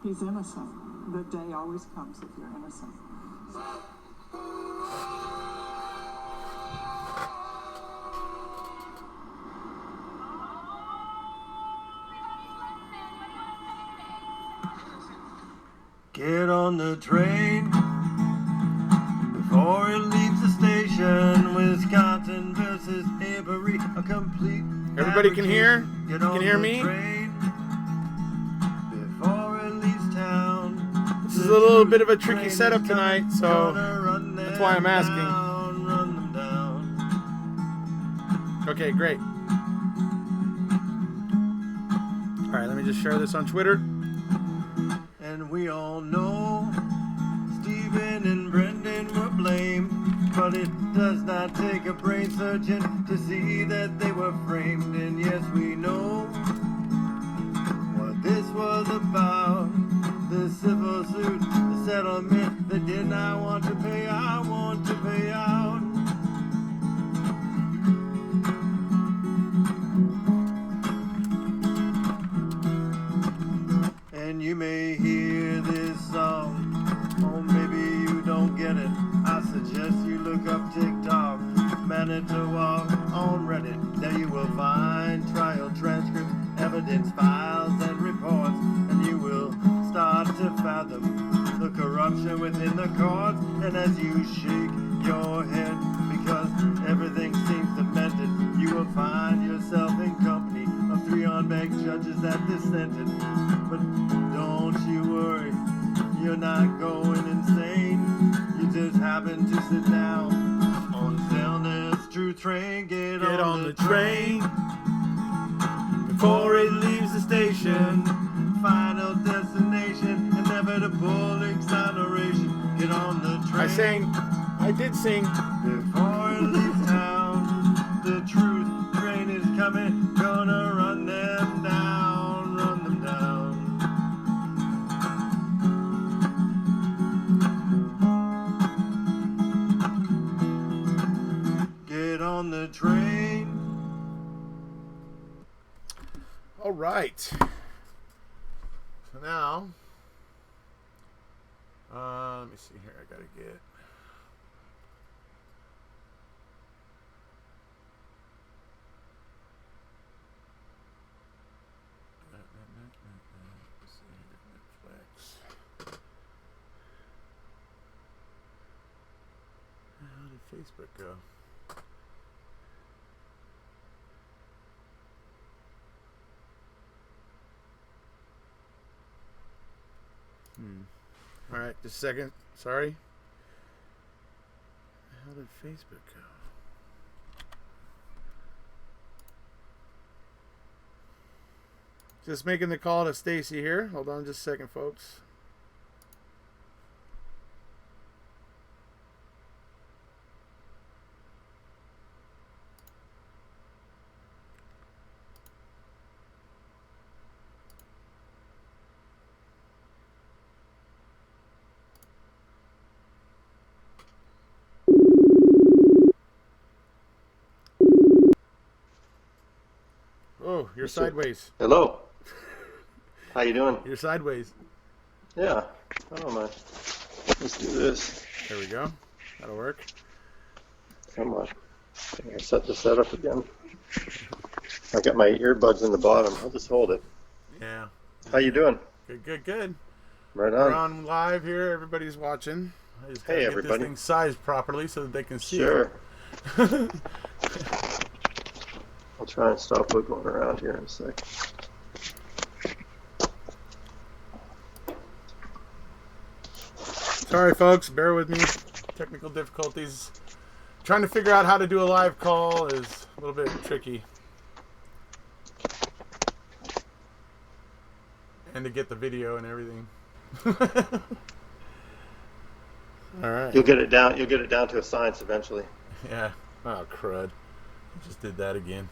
He's innocent. The day always comes if you're innocent. Get on the train before it leaves the station. Wisconsin versus Avery, a complete. Everybody can hear? You can hear me? Before it leaves town. This is a little bit of a tricky setup tonight, so that's why I'm asking. Run them down. Okay, great. All right, let me just share this on Twitter. And we all know Stephen and Brendan were blamed, but it does not take a brain surgeon to see that they were framed. And yes, we know what this was about. The civil suit, the settlement, they did not want to pay out, want to pay out. And you may hear this song, or maybe you don't get it. I suggest you look up TikTok, Manitowoc on Reddit. There you will find trial transcripts, evidence files, and reports. And you will start to fathom the corruption within the courts. And as you shake your head because everything seems demented, you will find yourself in company of 3 on-bank judges that dissented. But don't you worry, you're not going insane. You just happen to sit down on Zellner's Truth Train. Get on the train before it leaves the station. Final destination, inevitable exoneration. Get on the train. I did sing. Before it leaves town, the truth train is coming. Gonna run them down, run them down. Get on the train. All right. So now, let me see here. I gotta get. Netflix. How did Facebook go? All right, just a second. Sorry. How did Facebook go? Just making the call to Stacey here. Hold on just a second, folks. Oh, you're sideways. Hello. How you doing? You're sideways. Yeah. Oh my. Let's do this. There we go. That'll work. Come on. I set this up again. I got my earbuds in the bottom. I'll just hold it. Yeah. How you doing? Good. Right We're on. on live here. Everybody's watching. I just gotta Hey, get everybody. this thing sized properly so that they can see Sure. it. I'll try and stop wiggling around here in a sec. Sorry, folks. Bear with me. Technical difficulties. Trying to figure out how to do a live call is a little bit tricky. And to get the video and everything. All right. You'll get it down. You'll get it down to a science eventually. Yeah. Oh, crud. I just did that again.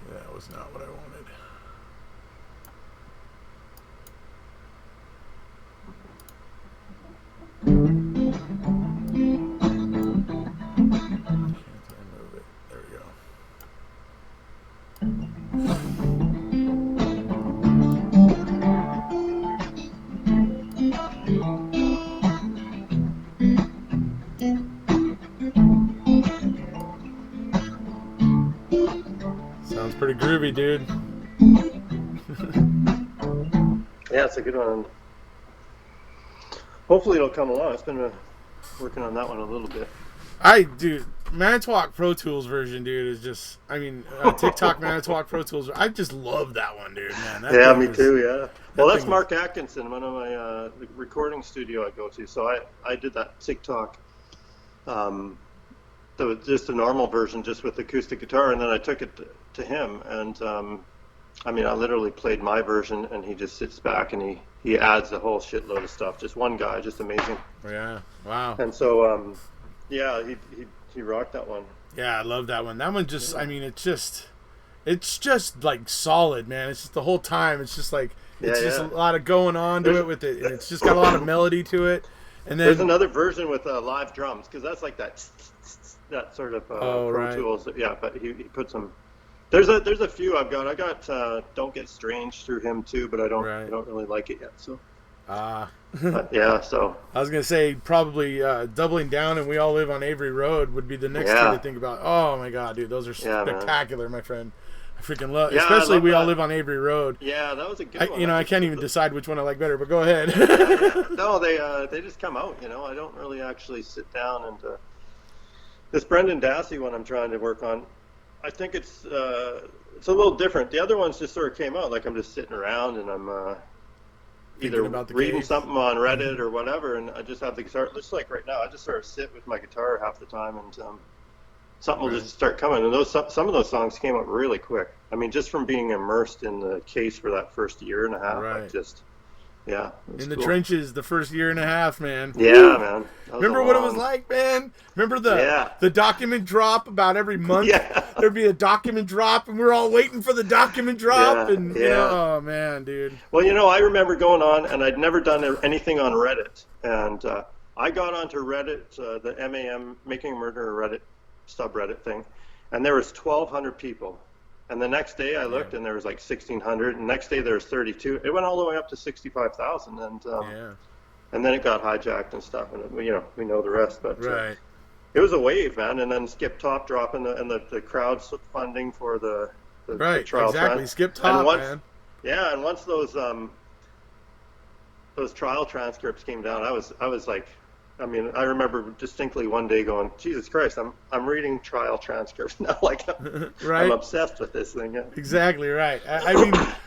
Okay, that was not what I wanted. Can't I move it? There we go. groovy, dude. Yeah, it's a good one. Hopefully it'll come along. It's been working on that one a little bit. Dude, Manitowoc Pro Tools version, dude, is just, TikTok Manitowoc Pro Tools. I just love that one, dude, man. Yeah, me too, yeah. Well, that's Mark Atkinson, one of my recording studio I go to. So I did that TikTok, just a normal version, just with acoustic guitar, and then I took it to him, and I literally played my version, and he just sits back and he adds a whole shitload of stuff. Just one guy, just amazing. Yeah, wow. And so, yeah, he rocked that one. Yeah, I love that one. That one just, it's just like solid, man. It's just the whole time. It's just like, it's just a lot of going on to it with it. And it's just got a lot of melody to it. And then there's another version with live drums, because that's like that sort of Pro Tools. Yeah, but he put some. There's a few I've got. I got Don't Get Strange through him too, but I don't really like it yet. So. Yeah, so I was gonna say probably Doubling Down and We All Live on Avery Road would be the next two to think about. Oh my god, dude, those are spectacular, my friend. I freaking love, especially We All Live on Avery Road. Yeah, that was a good one. I can't even decide which one I like better, but go ahead. No, they just come out. I don't really actually sit down and this Brendan Dassey one I'm trying to work on. I think it's a little different. The other ones just sort of came out like I'm just sitting around and I'm either reading something on Reddit or whatever, and I just have the guitar. Just like right now, I just sort of sit with my guitar half the time, and something will just start coming. And some of those songs came up really quick. Just from being immersed in the case for that first year and a half, in the trenches the first year and a half, man. Yeah, Woo! Man. Remember what it was like, man? Remember the document drop about every month? Yeah. There'd be a document drop, and we're all waiting for the document drop. Oh, man, dude. Well, I remember going on, and I'd never done anything on Reddit. And I got onto Reddit, the MAM, Making a Murderer Reddit, subreddit thing, and there was 1,200 people. And the next day I looked, and there was like 1,600. And the next day there was 32. It went all the way up to 65,000, and then it got hijacked and stuff. And we know the rest. But it was a wave, man. And then Skip Top dropping and the crowdfunding for the trial. Exactly. Skip Top, man. Yeah, and once those trial transcripts came down, I was like. I remember distinctly one day going, Jesus Christ, I'm reading trial transcripts now. Like, I'm obsessed with this thing. Yeah. Exactly right. I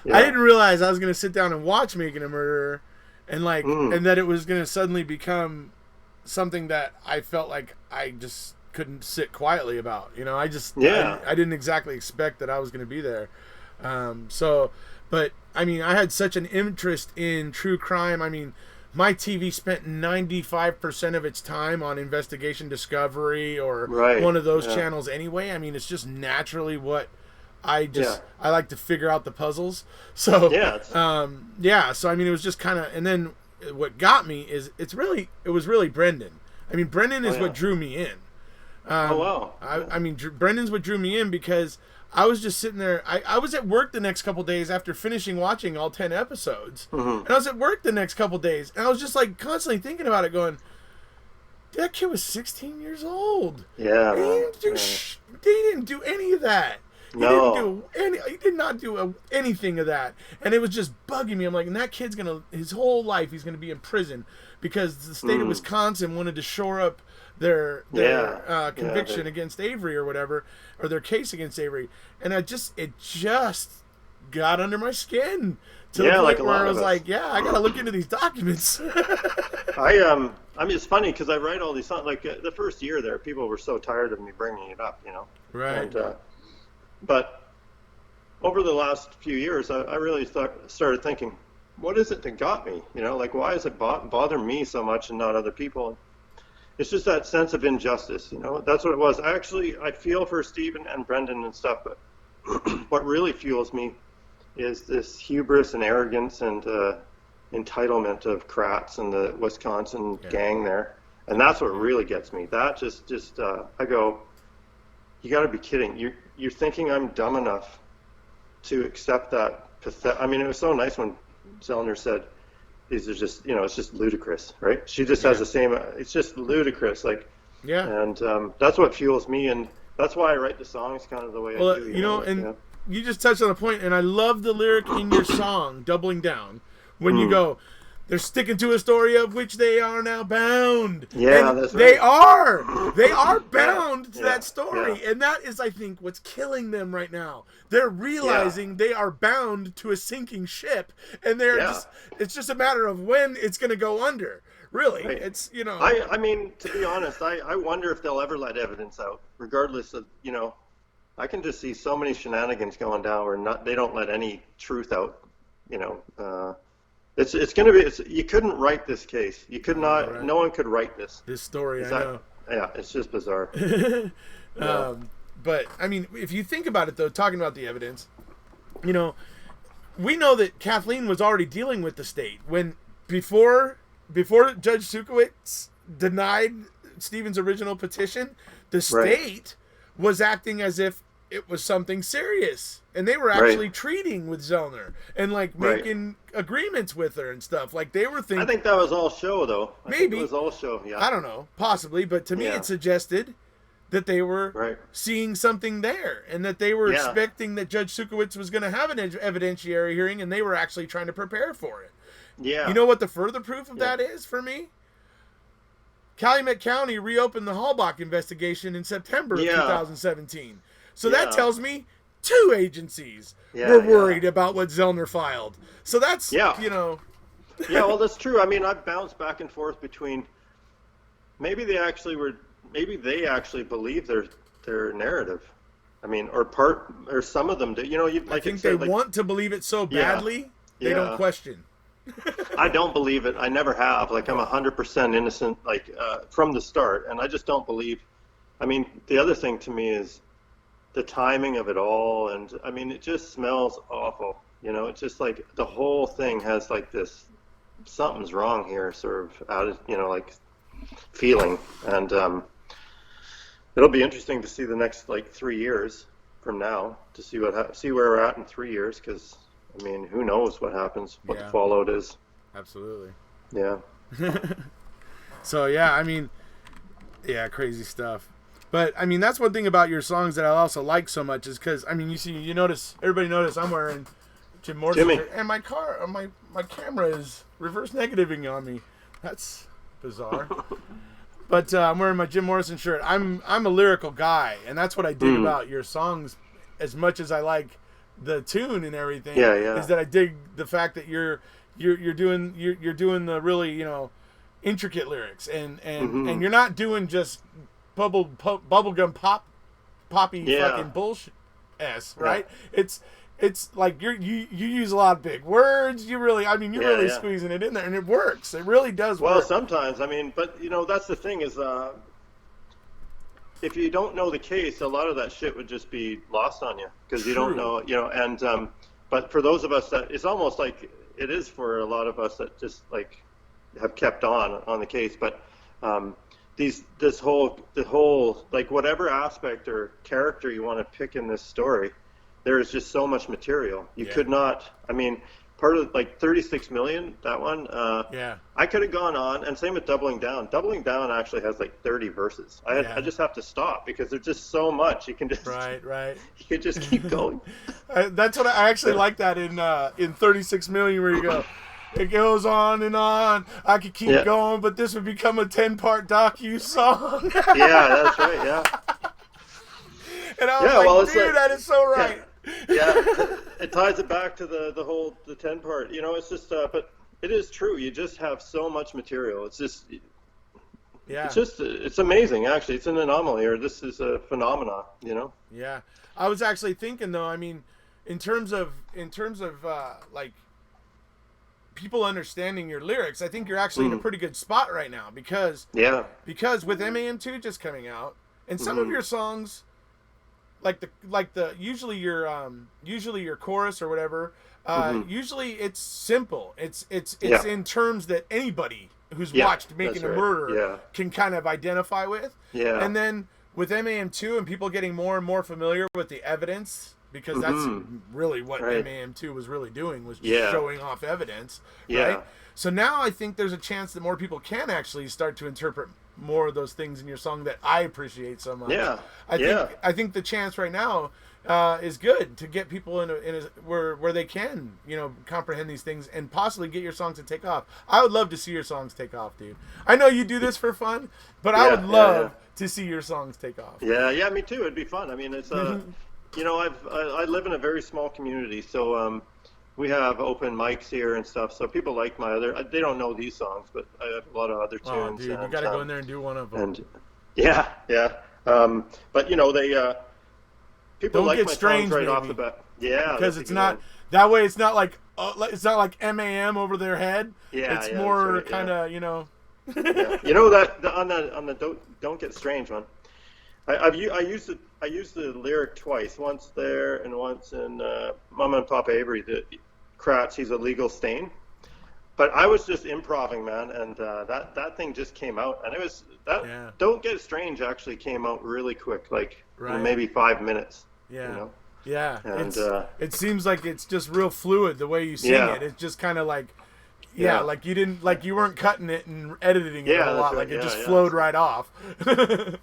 didn't realize I was going to sit down and watch Making a Murderer, and and that it was going to suddenly become something that I felt like I just couldn't sit quietly about. I didn't exactly expect that I was going to be there. But I had such an interest in true crime. My TV spent 95% of its time on Investigation Discovery or one of those channels anyway. It's just naturally what I like to figure out the puzzles. So, so, it was just kind of, and then what got me is it was really Brendan. Brendan is what drew me in. Brendan's what drew me in because I was just sitting there. I was at work the next couple days after finishing watching all 10 episodes. And I was at work the next couple days. And I was just like constantly thinking about it going, that kid was 16 years old. Yeah. He didn't do any of that. He did not do anything of that. And it was just bugging me. I'm like, and that kid's his whole life, he's going to be in prison because the state of Wisconsin wanted to shore up their conviction against Avery or whatever, or their case against Avery. And it just got under my skin to the point where I was like, I got to look into these documents. It's funny because I write all these songs. Like the first year there, people were so tired of me bringing it up, Right. And, but over the last few years, I really started thinking, what is it that got me? Why does it bother me so much and not other people? It's just that sense of injustice, That's what it was. I feel for Stephen and Brendan and stuff, but what really fuels me is this hubris and arrogance and entitlement of Kratz and the Wisconsin gang there, and that's what really gets me. That just I go, you got to be kidding! You're thinking I'm dumb enough to accept that pathetic? It was so nice when Zellner said, these are just, it's just ludicrous, right? She just has the same, it's just ludicrous, and that's what fuels me, and that's why I write the songs kind of the way I do. you just touched on a point, and I love the lyric in your song, Doubling Down, when you go, they're sticking to a story of which they are now bound. Yeah, and that's right. They are bound to that story. Yeah. And that is, I think, what's killing them right now. They're realizing they are bound to a sinking ship, and it's just a matter of when it's going to go under. Really, right. It's, I mean, to be honest, I wonder if they'll ever let evidence out, regardless of, I can just see so many shenanigans going down where they don't let any truth out, It's going to be. You couldn't write this case. You could not. Right. No one could write this. This story, I know. Yeah, it's just bizarre. But I mean, if you think about it, though, talking about the evidence, we know that Kathleen was already dealing with the state before Judge Sukowitz denied Stephen's original petition. The state was acting as if it was something serious, and they were actually treating with Zellner and making agreements with her and stuff. Like they were thinking. I think that was all show, though. Maybe it was all show. Yeah, I don't know, possibly, but to me, it suggested that they were seeing something there, and that they were expecting that Judge Sukowitz was going to have an evidentiary hearing, and they were actually trying to prepare for it. Yeah, you know what the further proof of that is for me? Calumet County reopened the Halbach investigation in September of 2017. So that tells me 2 agencies were worried about what Zellner filed. So that's, Yeah, well, that's true. I mean, I've bounced back and forth between maybe they actually believe their narrative. I mean, or some of them do. I think they want to believe it so badly, they don't question. I don't believe it. I never have. I'm 100% innocent, from the start, and I just don't believe. I mean, the other thing to me is the timing of it all, and I mean, it just smells awful. It's just the whole thing has this something's wrong here sort of feeling, and it'll be interesting to see the next 3 years from now to see see where we're at in 3 years, because I mean, who knows what happens, what the fallout is. Absolutely. Yeah. So I mean, crazy stuff. But I mean, that's one thing about your songs that I also like so much is because I mean, everybody notice I'm wearing Jim Morrison shirt, and my camera is reverse negativing on me. That's bizarre. But I'm wearing my Jim Morrison shirt. I'm a lyrical guy, and that's what I dig about your songs as much as I like the tune and everything. Is that I dig the fact that you're doing the really intricate lyrics and you're not doing just bubblegum poppy fucking bullshit right? It's like you use a lot of big words. You're really squeezing it in there, and it works. It really does work. Well, sometimes, I mean, but that's the thing is, if you don't know the case, a lot of that shit would just be lost on you because you don't know, and but for those of us that, it's almost like it is for a lot of us that just have kept on the case, but the whole whatever aspect or character you want to pick in this story, there is just so much material. You could not, I mean, part of 36 million, that one, I could have gone on, and same with Doubling Down. Doubling Down actually has 30 verses. I just have to stop because there's just so much. You can just you can just keep going. That's what I actually like that in 36 million, where you go, it goes on and on. I could keep going, but this would become a 10-part docu song. Yeah, that's right. Yeah. And I was dude, that is so right. Yeah, it ties it back to the 10 part. It's just but it is true. You just have so much material. It's just it's amazing. Actually, it's an anomaly, or this is a phenomenon. Yeah, I was actually thinking though. I mean, in terms of people understanding your lyrics, I think you're actually in a pretty good spot right now because with MAM2 just coming out, and some of your songs. Usually your chorus or whatever. Usually it's simple. It's in terms that anybody who's watched Making a Murder can kind of identify with. Yeah. And then with MAM2 and people getting more and more familiar with the evidence, because that's really what MAM2 was really doing, was just showing off evidence. Right? So now I think there's a chance that more people can actually start to interpret more of those things in your song that I appreciate so much. I think the chance right now, is good to get people in where they can, comprehend these things and possibly get your songs to take off. I would love to see your songs take off, dude. I know you do this for fun, but I would love to see your songs take off. Yeah, me too. It'd be fun. I mean, it's I live in a very small community, so we have open mics here and stuff. So people like they don't know these songs, but I have a lot of other tunes. Oh, dude, you got to go in there and do one of them. And yeah. But they. People don't like get my strange, songs right baby. off the bat. Yeah, because it's not that way. It's not like MAM over their head. Yeah, it's more right, kind of yeah. That on the don't get strange one. I used the lyric twice. Once there and once in Mama and Papa Avery. The Kratz, he's a legal stain. But I was just improvising, man, and that thing just came out, and it was Don't Get Strange actually came out really quick, like maybe 5 minutes. Yeah. Yeah. And it seems like it's just real fluid the way you sing it. It's just kind of like like you weren't cutting it and editing it a lot. Right. Like it just flowed right off.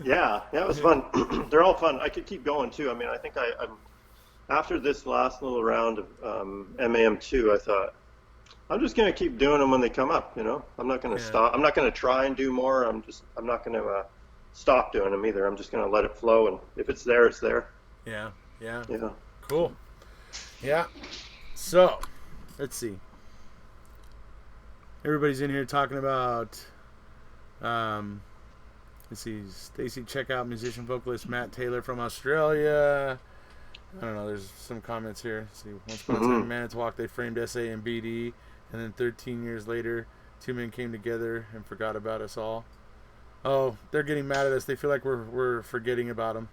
Yeah, it was fun. They're all fun. I could keep going too. I mean, I think I'm after this last little round of MAM2, I thought, I'm just going to keep doing them when they come up, I'm not going to stop. I'm not going to try and do more. I'm not going to stop doing them either. I'm just going to let it flow, and if it's there, it's there. Yeah. Cool. Yeah. So, let's see. Everybody's in here talking about, let's see, Stacey, check out musician vocalist Matt Taylor from Australia. I don't know, there's some comments here. Let's see, once upon a time in Manitowoc, they framed SA and BD. And then 13 years later, two men came together and forgot about us all. Oh, they're getting mad at us. They feel like we're forgetting about them.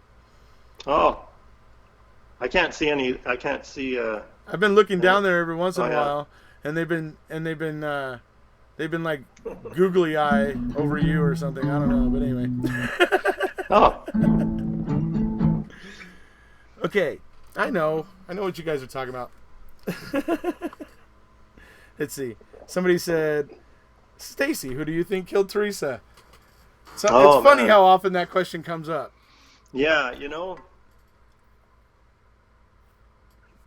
Oh, I can't see any. I can't see. I've been looking down there every once in a while, and they've been like googly eye over you or something. I don't know, but anyway. Okay, I know what you guys are talking about. Let's see. Somebody said, Stacey, who do you think killed Teresa? So it's funny how often that question comes up. Yeah,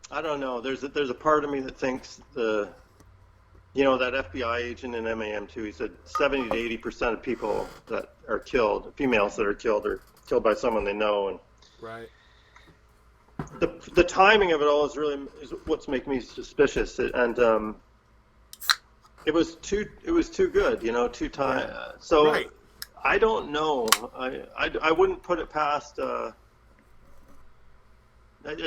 I don't know. There's a part of me that thinks that FBI agent in MAM2, he said 70 to 80% of people that are killed, females that are killed by someone they know, and right. The timing of it all is what's making me suspicious, and it was too good, too time. So right. I don't know. I wouldn't put it past. You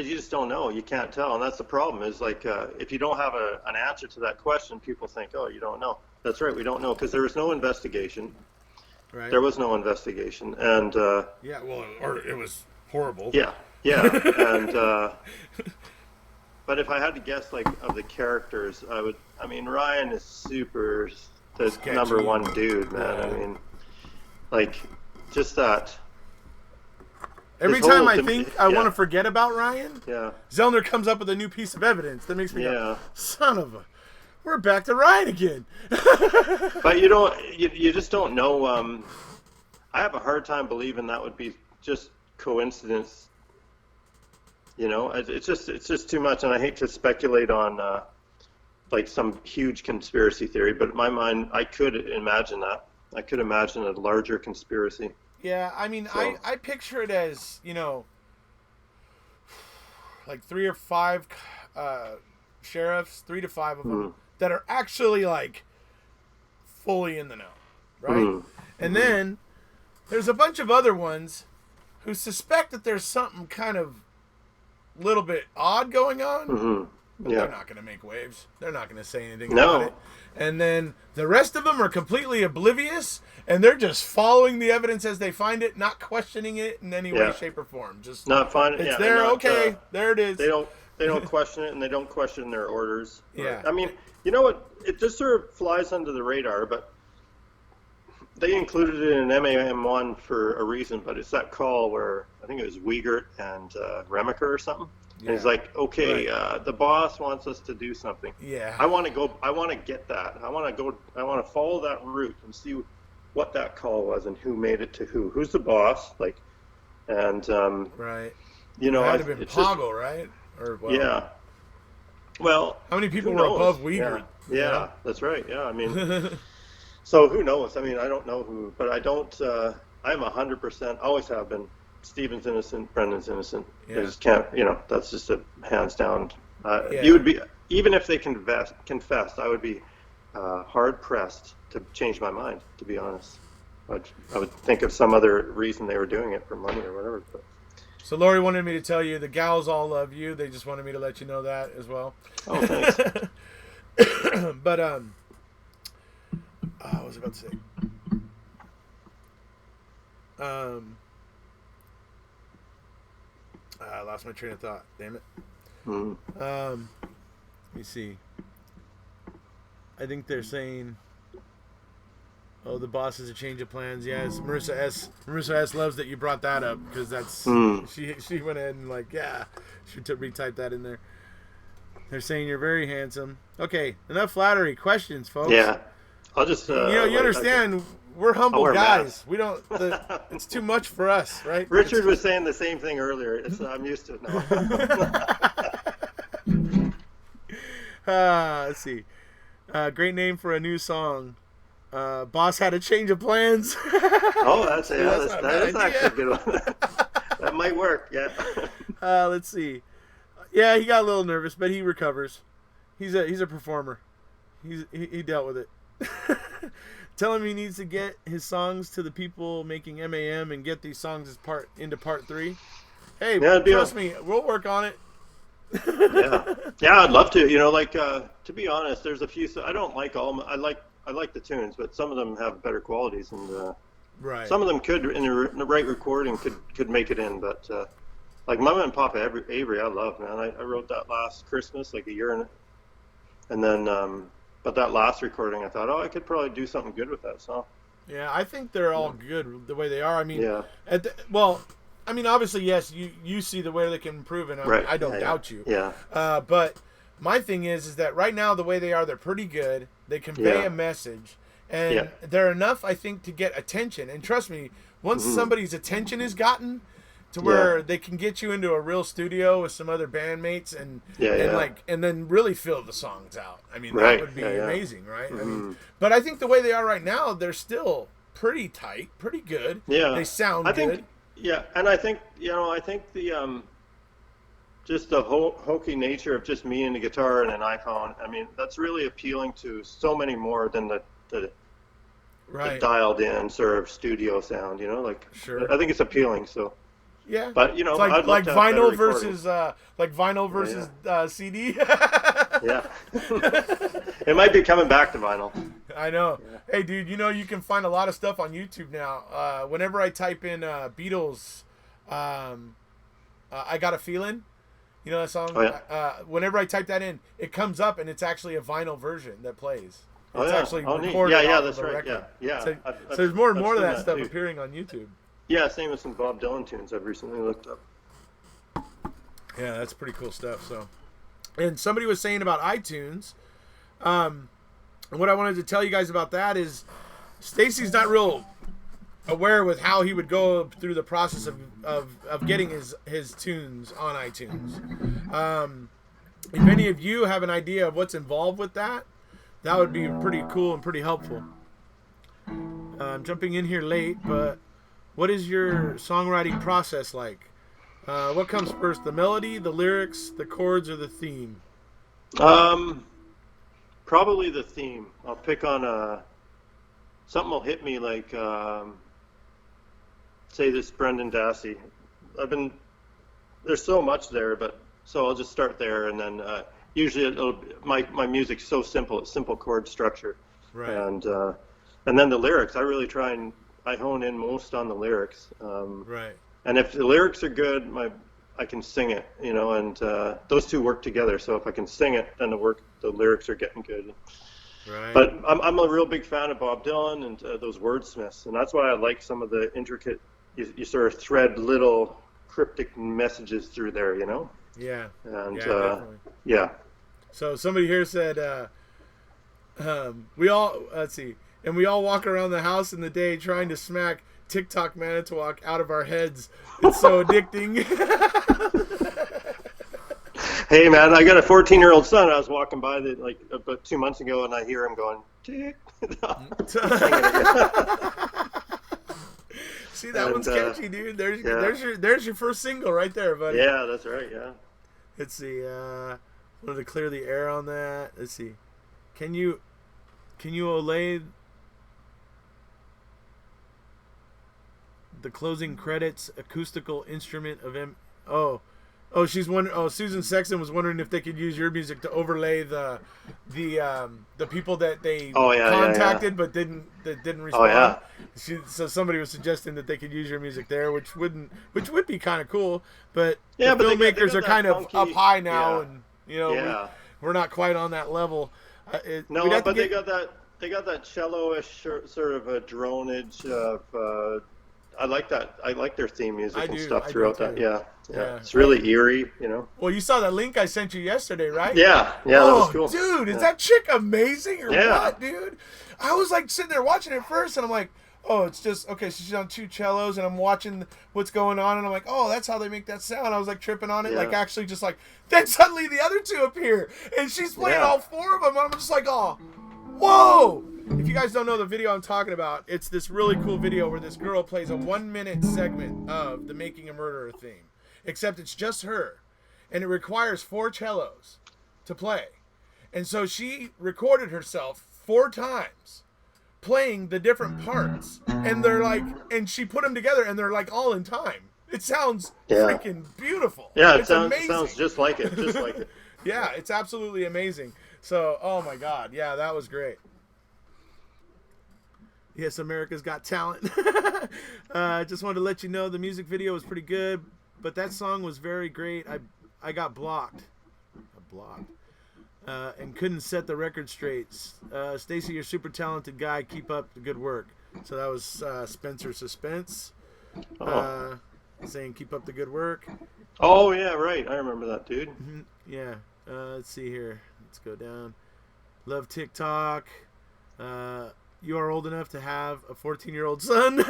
just don't know. You can't tell, and that's the problem. Is like if you don't have an answer to that question, people think, oh, you don't know. That's right, we don't know because there was no investigation. Right. There was no investigation, and or it was horrible. Yeah, and. But if I had to guess, like, of the characters, Ryan is super the sketchy. Number one dude, man. I mean, like, just that. Every time I think I want to forget about Ryan, yeah, Zellner comes up with a new piece of evidence that makes me go, son of a, we're back to Ryan again. But you just don't know. I have a hard time believing that would be just coincidence. It's just too much, and I hate to speculate on like some huge conspiracy theory. But in my mind, I could imagine that. I could imagine a larger conspiracy. Yeah, I mean, so. I picture it as like 3 or 5 sheriffs, 3 to 5 of them that are actually like fully in the know, right? And then there's a bunch of other ones who suspect that there's something kind of little bit odd going on, but they're not going to make waves. They're not going to say anything about it. And then the rest of them are completely oblivious, and they're just following the evidence as they find it, not questioning it in any way, shape, or form. Just not finding it. It's there. Okay, there it is. They don't question it, and they don't question their orders. Yeah. I mean, you know what? It just sort of flies under the radar, but they included it in MAM1 for a reason, but it's that call where I think it was Wiegert and Remacher or something. Yeah. And he's like, okay, the boss wants us to do something. Yeah. I want to get that. I want to follow that route and see what that call was and who made it to who. Who's the boss? Like, and right. You know, It had to have been it's just, Poggle, right? Or well, yeah. Well, how many people who were knows? above Uyghur? Yeah, that's right. Yeah, I mean, so who knows? I mean, I don't know who, but I don't. I'm 100%. Always have been. Steven's innocent. Brendan's innocent. Yeah. They just can't. You know, that's just a hands down. Yeah. You would be, even if they confessed, I would be hard pressed to change my mind. To be honest, I would think of some other reason they were doing it, for money or whatever. But. So Lori wanted me to tell you the gals all love you. They just wanted me to let you know that as well. Oh, thanks. But what was I about to say? I lost my train of thought. Damn it. Let me see. I think they're saying, "Oh, the boss has a change of plans." Yes, Marissa S loves that you brought that up, because that's she went ahead and she retyped that in there. They're saying you're very handsome. Okay, enough flattery. Questions, folks. Yeah, I'll just. You understand. We're humble guys. We don't. It's too much for us, right? Richard was saying the same thing earlier. I'm used to it now. Let's see. Great name for a new song. Boss had a change of plans. Oh, that's actually a good one. That might work. Yeah. Let's see. Yeah, he got a little nervous, but he recovers. He's a performer. He dealt with it. Tell him he needs to get his songs to the people making MAM and get these songs into part 3. Hey, trust me, we'll work on it. Yeah, I'd love to. You know, like to be honest, there's a few. I don't like all. I like the tunes, but some of them have better qualities, and right. Some of them could, in the right recording, could make it in. But like Mama and Papa Avery, I love, man. I wrote that last Christmas, like a year, and then. But that last recording, I thought, I could probably do something good with that song. Yeah, I think they're all good the way they are. I mean, yeah. Obviously, yes, you see the way they can improve, and I don't doubt you. Yeah. But my thing is that right now, the way they are, they're pretty good. They convey a message, and they're enough, I think, to get attention. And trust me, once somebody's attention is gotten to where they can get you into a real studio with some other bandmates and then really fill the songs out. I mean, that would be amazing, right? I mean, but I think the way they are right now, they're still pretty tight, pretty good. Yeah, they sound good. And I think the just the hokey nature of just me and the guitar and an iPhone. I mean, that's really appealing to so many more than the dialed in sort of studio sound. You know, like I think it's appealing. So. Yeah, but you know, it's like vinyl versus CD. Yeah, it might be coming back to vinyl. I know. Yeah. Hey, dude, you know you can find a lot of stuff on YouTube now. Whenever I type in Beatles, I Got a Feeling, you know that song. Oh, yeah. Whenever I type that in, it comes up, and it's actually a vinyl version that plays. It's actually recorded. Yeah, that's right. Record. Yeah. So there's more and more of that stuff appearing on YouTube. Yeah, same with some Bob Dylan tunes I've recently looked up. Yeah, that's pretty cool stuff. So, and somebody was saying about iTunes, and what I wanted to tell you guys about that is, Stacey's not real aware with how he would go through the process of getting his tunes on iTunes. If any of you have an idea of what's involved with that would be pretty cool and pretty helpful. I'm jumping in here late, but. What is your songwriting process like? What comes first, the melody, the lyrics, the chords, or the theme? Probably the theme. I'll pick on something will hit me like, say this Brendan Dassey. There's so much there, but so I'll just start there, and then usually my music's so simple. It's simple chord structure, right? And then the lyrics, I really try and I hone in most on the lyrics. Right. And if the lyrics are good, I can sing it, you know, and those two work together. So if I can sing it, then the lyrics are getting good. Right. But I'm a real big fan of Bob Dylan and those wordsmiths, and that's why I like some of the intricate. You sort of thread little cryptic messages through there, you know. Yeah. And definitely. Yeah. So somebody here said, we all walk around the house in the day trying to smack TikTok Manitowoc out of our heads. It's so addicting. Hey man, I got a 14-year-old son. I was walking by about 2 months ago, and I hear him going tick. See, that one's catchy, dude. There's your first single right there, buddy. Yeah, that's right. Yeah. Let's see. Wanted to clear the air on that. Let's see. Can you allay the closing credits acoustical instrument of she's wondering. Oh, Susan Sexton was wondering if they could use your music to overlay the people that they contacted but didn't respond. Oh yeah. So somebody was suggesting that they could use your music there, which would be kind of cool. But yeah, the but filmmakers they are kind of up high now, yeah. and we're not quite on that level. They got that cello-ish sort of a dronage of. I like that. I like their theme music and stuff throughout that. Yeah. It's really eerie, Well, you saw that link I sent you yesterday, right? Yeah, that was cool. Dude, is that chick amazing or what, dude? I was like sitting there watching it first, and I'm like, oh, it's just okay. So she's on 2 cellos, and I'm watching what's going on, and I'm like, oh, that's how they make that sound. I was like tripping on it, like actually just like. Then suddenly the other 2 appear, and she's playing all 4 of them. And I'm just like, oh, whoa. If you guys don't know the video I'm talking about, it's this really cool video where this girl plays a 1-minute segment of the Making a Murderer theme. Except it's just her. And it requires 4 cellos to play. And so she recorded herself 4 times playing the different parts. And they're like, and she put them together and they're like all in time. It sounds freaking beautiful. Yeah, it sounds just like it. Yeah, it's absolutely amazing. So, oh my God. Yeah, that was great. Yes, America's Got Talent. Just wanted to let you know the music video was pretty good, but that song was very great. I got blocked. And couldn't set the record straight. Stacey, you're a super talented guy. Keep up the good work. So that was Spencer Suspense saying keep up the good work. Oh, yeah, right. I remember that, dude. Mm-hmm. Yeah. Let's see here. Let's go down. Love TikTok. You are old enough to have a 14-year-old son.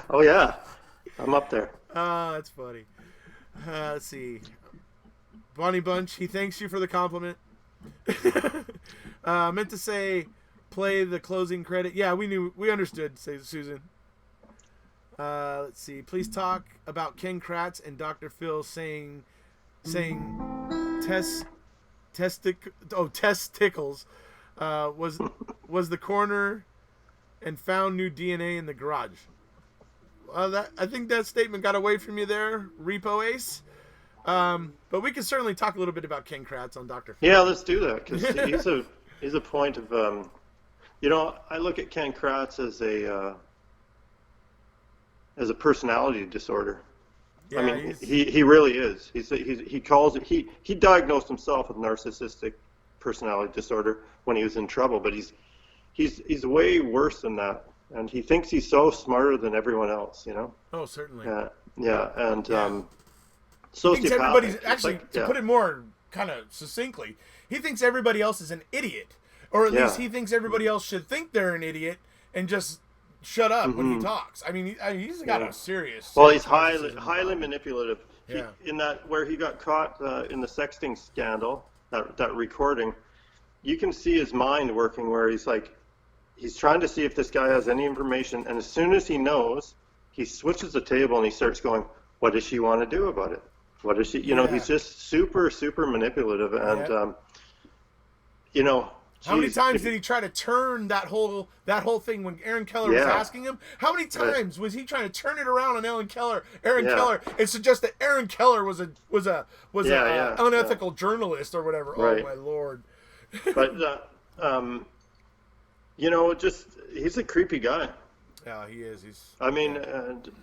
Oh, yeah. I'm up there. That's funny. Let's see. Bonnie Bunch, he thanks you for the compliment. Meant to say play the closing credit. Yeah, we understood, says Susan. Let's see. Please talk about Ken Kratz and Dr. Phil saying testicles. Was the coroner and found new DNA in the garage. I think that statement got away from you there, Repo Ace. But we can certainly talk a little bit about Ken Kratz on Dr. Phil. Yeah, let's do that because he's a point of I look at Ken Kratz as a personality disorder. Yeah, I mean, he really is. He diagnosed himself with narcissistic personality disorder when he was in trouble, but he's way worse than that, and he thinks he's so smarter than everyone else. Oh, certainly. Yeah, and he thinks everybody's sociopathic. to put it more kind of succinctly, he thinks everybody else is an idiot, or at least he thinks everybody else should think they're an idiot and just shut up when he talks. I mean, he's got a serious. Well, he's highly manipulative. Yeah. In that where he got caught in the sexting scandal, that recording, you can see his mind working where he's trying to see if this guy has any information, and as soon as he knows, he switches the table and he starts going, what does she want to do about it? What does she, he's just super, super manipulative, and how many times did he try to turn that whole thing when Aaron Keller was asking him? How many times was he trying to turn it around on Aaron Keller, and suggest that Aaron Keller was an unethical journalist or whatever? Right. Oh my Lord! But he's a creepy guy. Yeah, he is.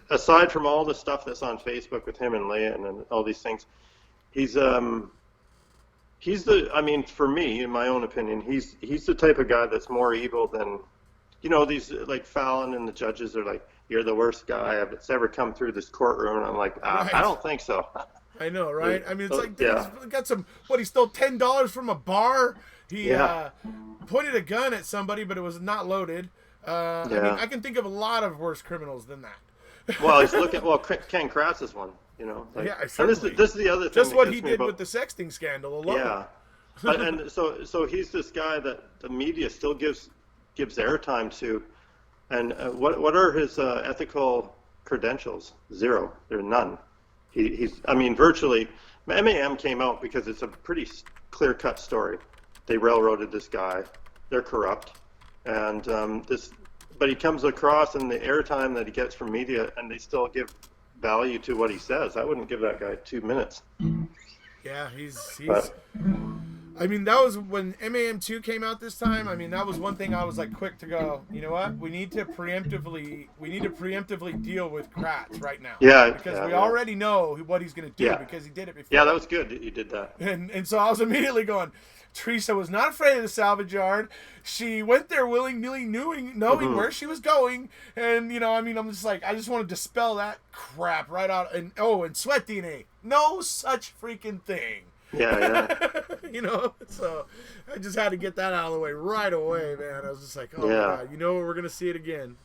Aside from all the stuff that's on Facebook with him and Leia and all these things, for me, in my own opinion, he's the type of guy that's more evil than, these like Fallon and the judges are like, you're the worst guy that's ever come through this courtroom. And I'm like, I don't think so. I know, right? I mean, it's like, dude, he's got he stole $10 from a bar. He pointed a gun at somebody, but it was not loaded. I mean, I can think of a lot of worse criminals than that. Well, he's looking. Well, Ken Kratz is one. You know. Like, yeah, and this is the other thing. Just what he me did about, with the sexting scandal alone. Yeah. And so he's this guy that the media still gives airtime to, and what are his ethical credentials? Zero. There are none. He's I mean, virtually. MAM came out because it's a pretty clear-cut story. They railroaded this guy. They're corrupt, and but he comes across in the airtime that he gets from media, and they still give value to what he says. I wouldn't give that guy 2 minutes. Yeah, he's I mean, that was when MAM2 came out this time. I mean, that was one thing I was like quick to go, you know what? We need to preemptively deal with Kratz right now. Yeah. Because we already know what he's going to do because he did it before. Yeah, that was good that you did that. And so I was immediately going, Teresa was not afraid of the salvage yard. She went there willingly, knowing where she was going. And, you know, I mean, I'm just like, I just want to dispel that crap right out. And sweat DNA. No such freaking thing. Yeah. You know, so I just had to get that out of the way right away, man. I was just like, oh, God, you know, we're going to see it again.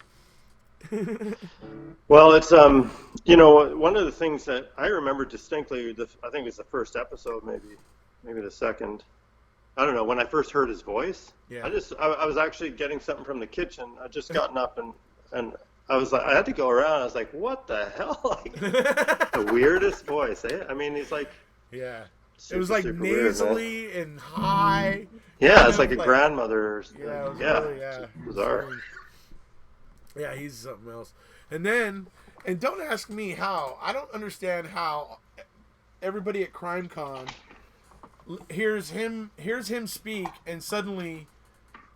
Well, it's, you know, one of the things that I remember distinctly, I think it's the first episode, maybe the second. I don't know, when I first heard his voice, I was actually getting something from the kitchen. I just gotten up and I was like, I had to go around. I was like, what the hell? Like, the weirdest voice, eh? I mean, he's like, it was like nasally weird, and high. Yeah, it's like a grandmother. Yeah, it was really, bizarre. Yeah, he's something else. And don't ask me how. I don't understand how everybody at CrimeCon hears him speak and suddenly,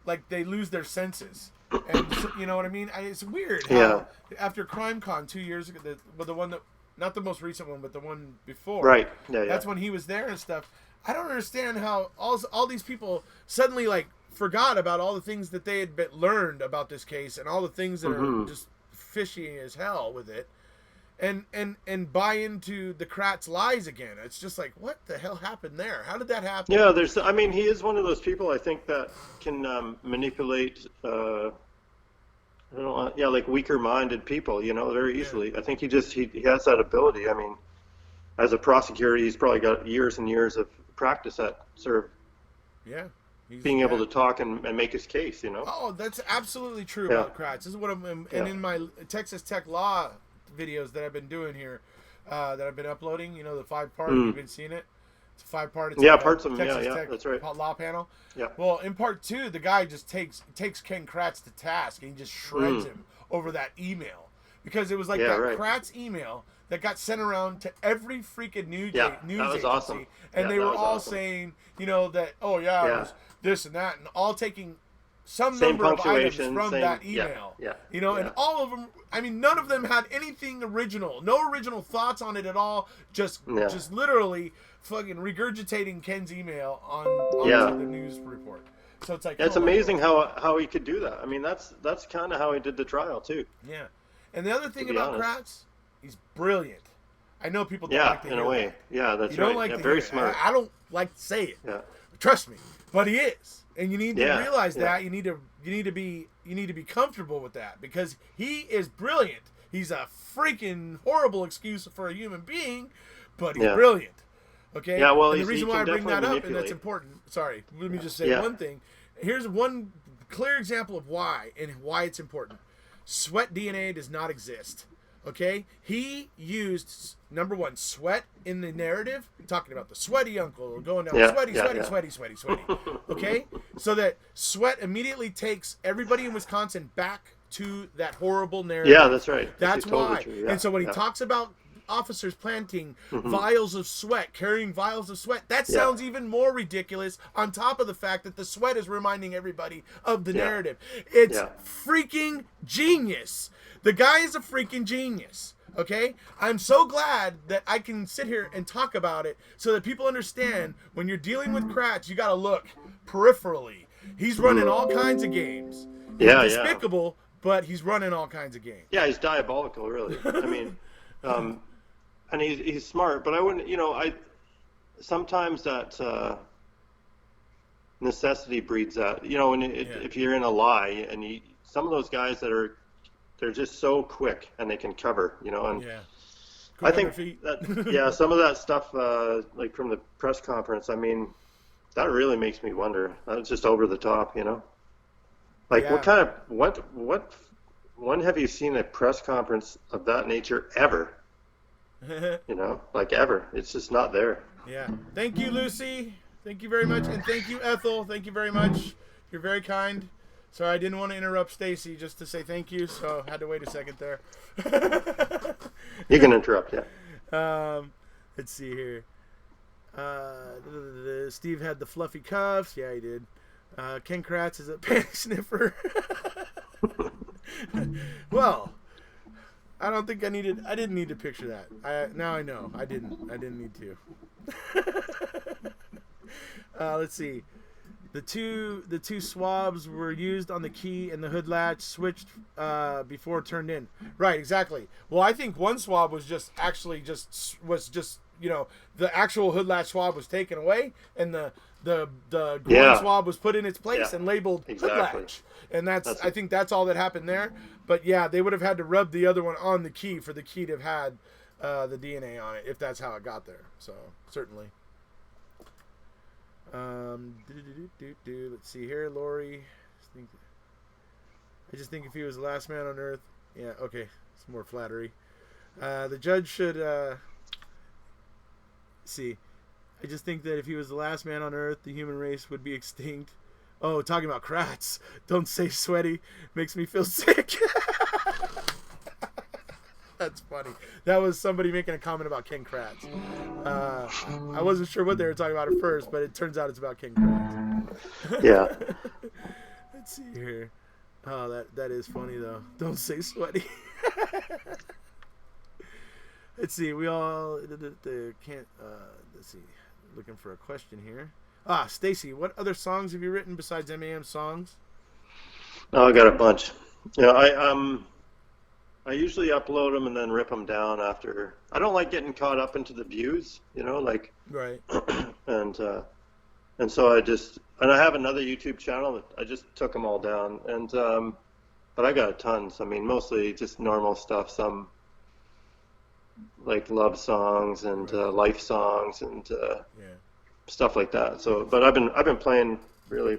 like, they lose their senses. And you know what I mean? It's weird how after CrimeCon 2 years ago, the one that, not the most recent one, but the one before. Right. Yeah. That's when he was there and stuff. I don't understand how all these people suddenly like forgot about all the things that they had learned about this case and all the things that are just fishy as hell with it, and buy into the Kratz lies again. It's just like, what the hell happened there? How did that happen? Yeah, I mean, he is one of those people I think that can manipulate. Like weaker-minded people, you know, very easily. I think he has that ability. I mean, as a prosecutor, he's probably got years and years of practice at sort of being able to talk and make his case, you know. Oh, that's absolutely true about Kratz. This is what and in my Texas Tech Law videos that I've been doing here, that I've been uploading, you know, the 5-part, you've been seeing it. It's a 5-part. It's parts of them. Tech that's right. Law panel. Yeah. Well, in part 2, the guy just takes Ken Kratz to task and he just shreds him over that email, because it was like Kratz email that got sent around to every freaking news agency, awesome. And they were all saying, you know, that it was this and that, and all taking some same number of items from that email. You know, and all of them, I mean, none of them had anything original. No original thoughts on it at all. Just literally fucking regurgitating Ken's email onto the news report. So it's like, it's amazing how he could do that. I mean, that's kind of how he did the trial too. Yeah. And the other thing about Kratz, he's brilliant. I know people don't like to hear in a way. that. Yeah, that's you right. Don't like to very hear smart. I don't like to say it. Yeah. Trust me, but he is. And you need to realize that. You need to be comfortable with that, because he is brilliant. He's a freaking horrible excuse for a human being, but he's brilliant. Okay? Yeah, well, and the reason why I bring that up, and that's important. Sorry, let me just say one thing. Here's one clear example of why it's important. Sweat DNA does not exist. Okay? He used, number one, sweat in the narrative, talking about the sweaty uncle going down, sweaty. Okay? So that sweat immediately takes everybody in Wisconsin back to that horrible narrative. Yeah, that's right. That's totally why. True. Yeah, and so when he talks about officers planting vials of sweat, carrying vials of sweat, that sounds even more ridiculous, on top of the fact that the sweat is reminding everybody of the narrative. It's freaking genius. The guy is a freaking genius. Okay? I'm so glad that I can sit here and talk about it so that people understand, when you're dealing with Kratz, you got to look peripherally. He's running all kinds of games. He's despicable, but he's running all kinds of games. Yeah, he's diabolical, really. I mean, and he's smart, but I wouldn't, you know, sometimes that necessity breeds that, you know, if you're in a lie and some of those guys they're just so quick and they can cover, and Yeah. I think that, some of that stuff, like from the press conference, I mean, that really makes me wonder. That's just over the top, Like, Yeah. when have you seen a press conference of that nature ever? Like ever. It's just not there. Yeah. Thank you, Lucy. Thank you very much. And thank you, Ethel. Thank you very much. You're very kind. Sorry, I didn't want to interrupt Stacey just to say thank you, so I had to wait a second there. You can interrupt, yeah. Let's see here. Steve had the fluffy cuffs. Yeah, he did. Ken Kratz is a panic sniffer. Well, I don't think I didn't need to picture that. Now I know. I didn't need to. Let's see. The two swabs were used on the key and the hood latch switched before turned in. Right, exactly. Well, I think one swab was just the actual hood latch swab was taken away and the groin swab was put in its place and labeled hood latch. And I think that's all that happened there. But yeah, they would have had to rub the other one on the key for the key to have had the DNA on it if that's how it got there. So certainly. Let's see here, Lori. I just think if he was the last man on Earth, yeah, okay, it's more flattery. The judge should see. I just think that if he was the last man on Earth, the human race would be extinct. Oh, talking about Kratz. Don't say sweaty. Makes me feel sick. That's funny. That was somebody making a comment about Ken Kratz. I wasn't sure what they were talking about at first, but it turns out it's about Ken Kratz. Yeah. Let's see here. Oh, that is funny though. Don't say sweaty. Let's see. We all can't. Let's see. Looking for a question here. Stacey, what other songs have you written besides MAM songs? Oh, I got a bunch. I usually upload them and then rip them down after. I don't like getting caught up into the views, like. Right. And so I have another YouTube channel that I just took them all down, and but I got tons. I mean, mostly just normal stuff. Some like love songs and life songs and stuff like that. So, but I've been playing really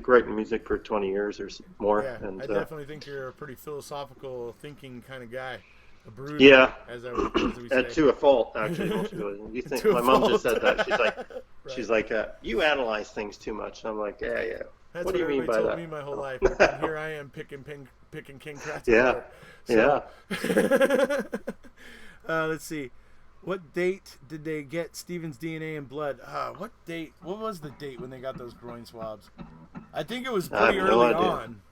writing music for 20 years or more. Yeah, and I definitely think you're a pretty philosophical thinking kind of guy. A brood, as we say. To a fault, actually. You think my mom just said that? She's like, you analyze things too much. And I'm like, yeah. That's what do you mean by told that? Me my whole life. And here I am picking Ken Kratz. Yeah. Let's see. What date did they get Steven's DNA and blood? What date? What was the date when they got those groin swabs? I think it was pretty early on.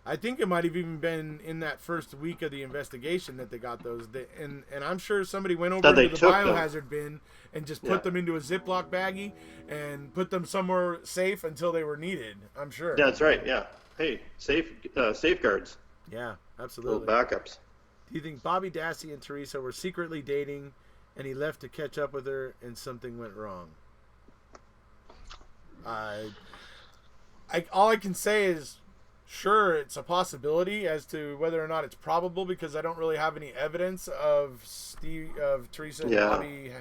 I think it might have even been in that first week of the investigation that they got those. And I'm sure somebody went over to the biohazard bin and just put them into a Ziploc baggie and put them somewhere safe until they were needed. I'm sure. Yeah, that's right. Yeah. Hey, safeguards. Yeah, absolutely. Little backups. Do you think Bobby Dassey and Teresa were secretly dating and he left to catch up with her and something went wrong? All I can say is, sure, it's a possibility. As to whether or not it's probable, because I don't really have any evidence of Teresa and Bobby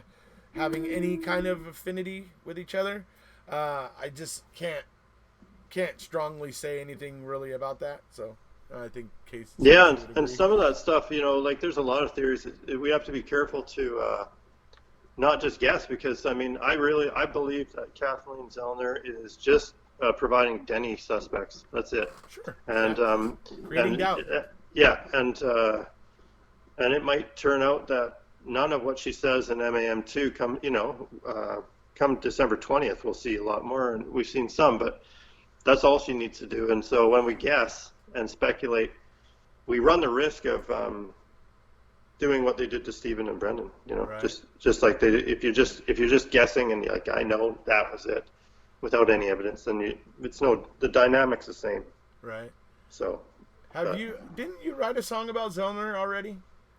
having any kind of affinity with each other. I just can't strongly say anything really about that. So I think Case. Yeah, and some of that stuff, like there's a lot of theories. We have to be careful to not just guess, because I mean, I believe that Kathleen Zellner is just providing Denny suspects. That's it. Sure. And creating doubt. And it might turn out that none of what she says in MAM2 come December 20th, we'll see a lot more, and we've seen some, but that's all she needs to do. And so when we guess and speculate, we run the risk of doing what they did to Stephen and Brendan. Right. Just like they did. If you're just guessing and you're like, I know that was it, without any evidence, then the dynamic's the same. Right. So. Didn't you write a song about Zellner already?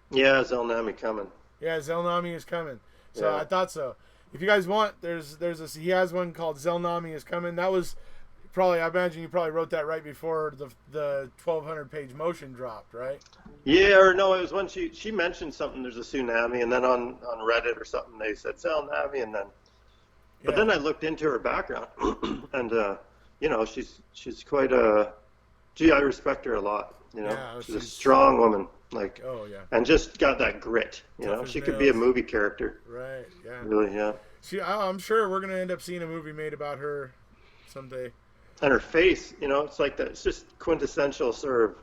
Yeah, Zellnami coming. Yeah, Zellnami is coming. So I thought so. If you guys want, he has one called Zellnami is coming. That was I imagine you probably wrote that right before the 1,200-page motion dropped, right? Yeah, or no, it was when she mentioned something. There's a tsunami, and then on Reddit or something they said tsunami, and then. But then I looked into her background, and you know, she's quite a. Gee, I respect her a lot. You know, Yeah, she's a strong woman, like. Oh yeah. And just got that grit. You Tough know, as she could be a nails. movie character. Right. Yeah. Really, yeah. I'm sure we're gonna end up seeing a movie made about her someday. And her face, you know, it's like that. It's just quintessential sort of.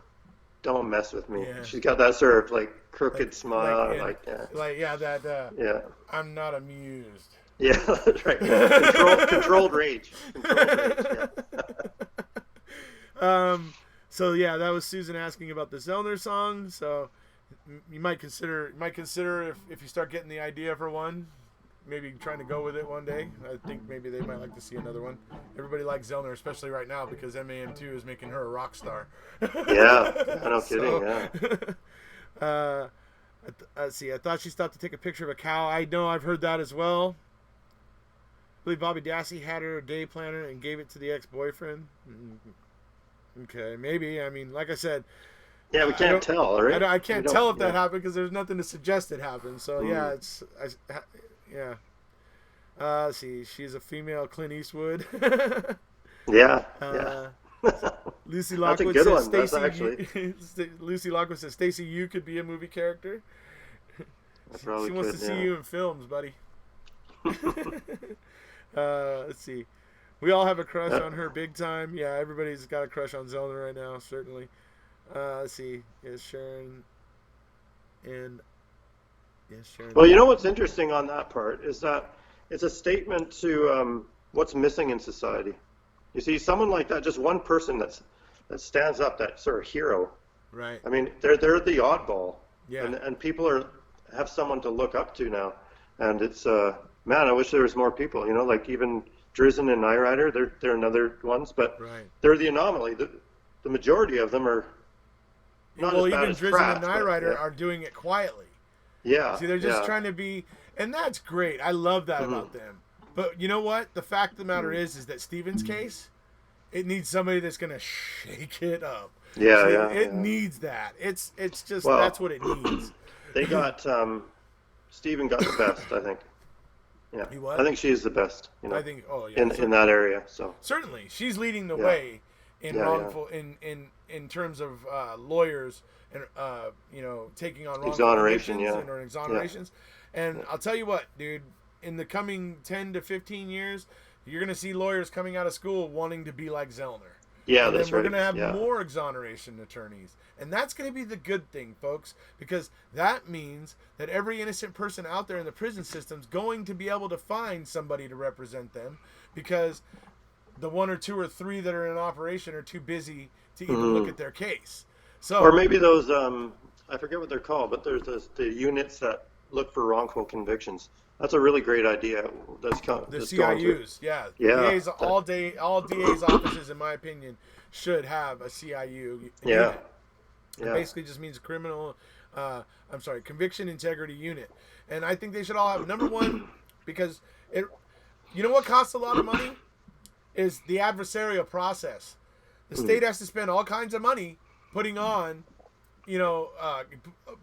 Don't mess with me. Yeah. She's got that sort of like crooked smile, that. Yeah. I'm not amused. Yeah, that's right. Controlled rage. Yeah. So yeah, that was Susan asking about the Zellner song. So you might consider if you start getting the idea for one, maybe trying to go with it one day. I think maybe they might like to see another one. Everybody likes Zellner, especially right now because MAM2 is making her a rock star. Yeah, no kidding. Yeah. Let's see. I thought she stopped to take a picture of a cow. I know I've heard that as well. I believe Bobby Dassey had her day planner and gave it to the ex-boyfriend. Okay, maybe. I mean, like I said. Yeah, we can't tell, right? I can't tell if that happened because there's nothing to suggest it happened. So yeah, yeah. Let's see. She's a female Clint Eastwood. Yeah. Lucy That's a Lockwood good says one. That's Stacey. Lucy Lockwood says Stacey, you could be a movie character. She wants to see you in films, buddy. Let's see. We all have a crush on her big time. Yeah, everybody's got a crush on Zellner right now, certainly. Let's see. Yes, Sharon. And yes, Sharon. Well, you know what's interesting on that part is that it's a statement to what's missing in society. You see, someone like that, just one person that stands up, that sort of hero. Right. I mean, they're the oddball. Yeah. And people have someone to look up to now, and it's man, I wish there was more people. You know, like even Drizzen and Knight Rider, they're another ones, but they're the anomaly. The majority of them are not as bad as Drizzen Kratz, and Knight Rider are doing it quietly. Yeah. See, they're just trying to be, and that's great. I love that about them. But you know what? The fact of the matter is that Steven's case, it needs somebody that's going to shake it up. Yeah, It needs that. It's just that's what it needs. They got Steven got the best, I think. Yeah, He what? I think she's the best. You know, I think. Oh yeah. in that area. So certainly, she's leading the way in wrongful in terms of lawyers and taking on wrongful exoneration, convictions or exonerations. And I'll tell you what, dude. In the coming 10 to 15 years, you're going to see lawyers coming out of school wanting to be like Zellner. Yeah, and that's then we're right. going to have more exoneration attorneys. And that's going to be the good thing, folks, because that means that every innocent person out there in the prison system is going to be able to find somebody to represent them because the one or two or three that are in operation are too busy to even look at their case. So, or maybe those, I forget what they're called, but there's the units that look for wrongful convictions. That's a really great idea. The CIUs, DAs, all DA's offices, in my opinion, should have a CIU unit. It basically just means conviction integrity unit. And I think they should all have, number one, because you know what costs a lot of money? Is the adversarial process. The state has to spend all kinds of money putting on,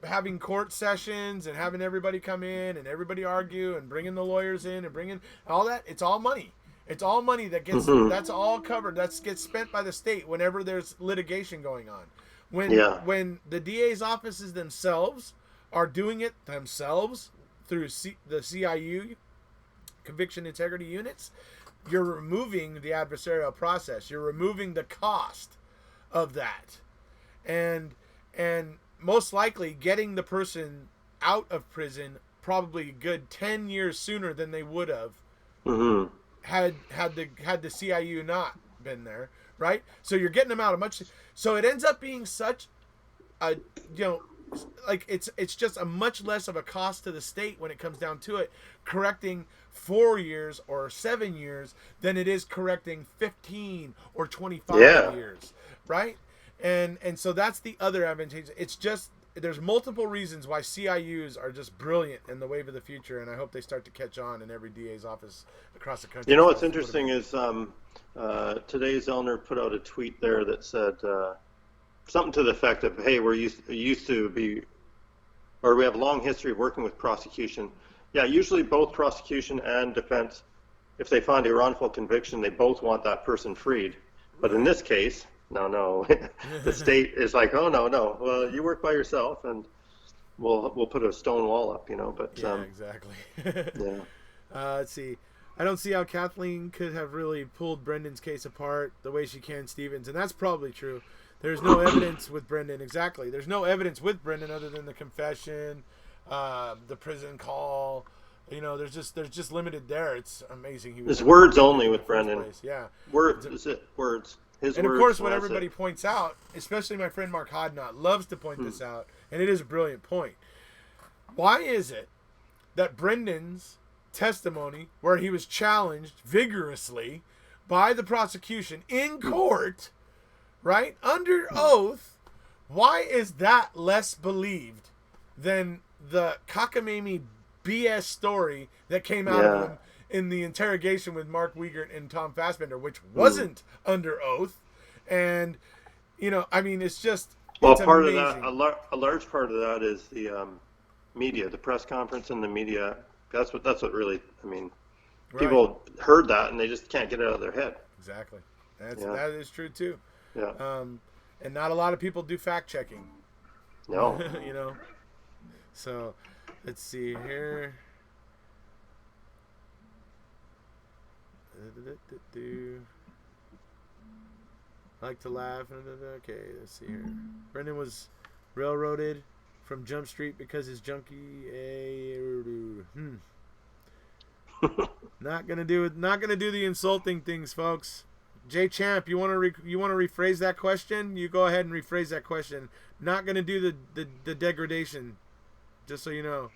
having court sessions and having everybody come in and everybody argue and bringing the lawyers in and bringing all that. It's all money. It's all money that gets, that's all covered. That gets spent by the state whenever there's litigation going on. When the DA's offices themselves are doing it themselves through the CIU, conviction integrity units, you're removing the adversarial process. You're removing the cost of that. And most likely getting the person out of prison probably a good 10 years sooner than they would have had the CIU not been there, right? So you're getting them out of much. So it ends up being such a it's just a much less of a cost to the state when it comes down to it, correcting 4 years or 7 years than it is correcting 15 or 25 years, right? And so that's the other advantage. It's just there's multiple reasons why CIUs are just brilliant in the wave of the future, and I hope they start to catch on in every DA's office across the country. You know what's interesting is Today Zellner put out a tweet there that said something to the effect of, "Hey, we have a long history of working with prosecution. Yeah, usually both prosecution and defense, if they find a wrongful conviction, they both want that person freed. But in this case, no, the state is like, oh no, well, you work by yourself, and we'll put a stone wall up, you know." But yeah, exactly. yeah. Let's see. I don't see how Kathleen could have really pulled Brendan's case apart the way she can Stevens, and that's probably true. There's no evidence with Brendan. Exactly. There's no evidence with Brendan other than the confession, the prison call. You know, there's just limited there. It's amazing. It's words only with Brendan. Yeah. Words. Is it words? His and words. Of course, what everybody points out, especially my friend Mark Hodnott, loves to point this out, and it is a brilliant point. Why is it that Brendan's testimony, where he was challenged vigorously by the prosecution in court, right, under oath, why is that less believed than the cockamamie BS story that came out of him in the interrogation with Mark Wiegert and Tom Fassbender, which wasn't under oath? And, you know, I mean, it's just, well, it's part amazing. of that, a large part of that is the media, the press conference and the media. That's what really, I mean, people heard that and they just can't get it out of their head. Exactly. That is true too. Yeah. And not a lot of people do fact checking. No. You know. So, let's see here. I like to laugh. Okay, let's see here. Brendan was railroaded from Jump Street because his junkie. Not gonna do the insulting things, folks. Jay Champ, you want to rephrase that question? You go ahead and rephrase that question. Not gonna do the degradation, just so you know.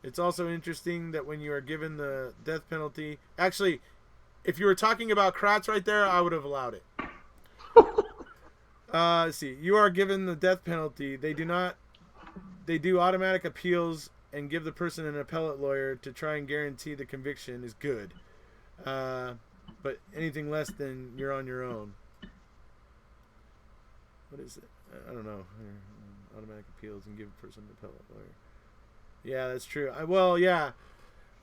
It's also interesting that when you are given the death penalty, actually, if you were talking about Kratz right there, I would have allowed it. Let's see. You are given the death penalty. They do automatic appeals and give the person an appellate lawyer to try and guarantee the conviction is good. But anything less than you're on your own. What is it? I don't know. Automatic appeals and give a person an appellate lawyer. Yeah, that's true. I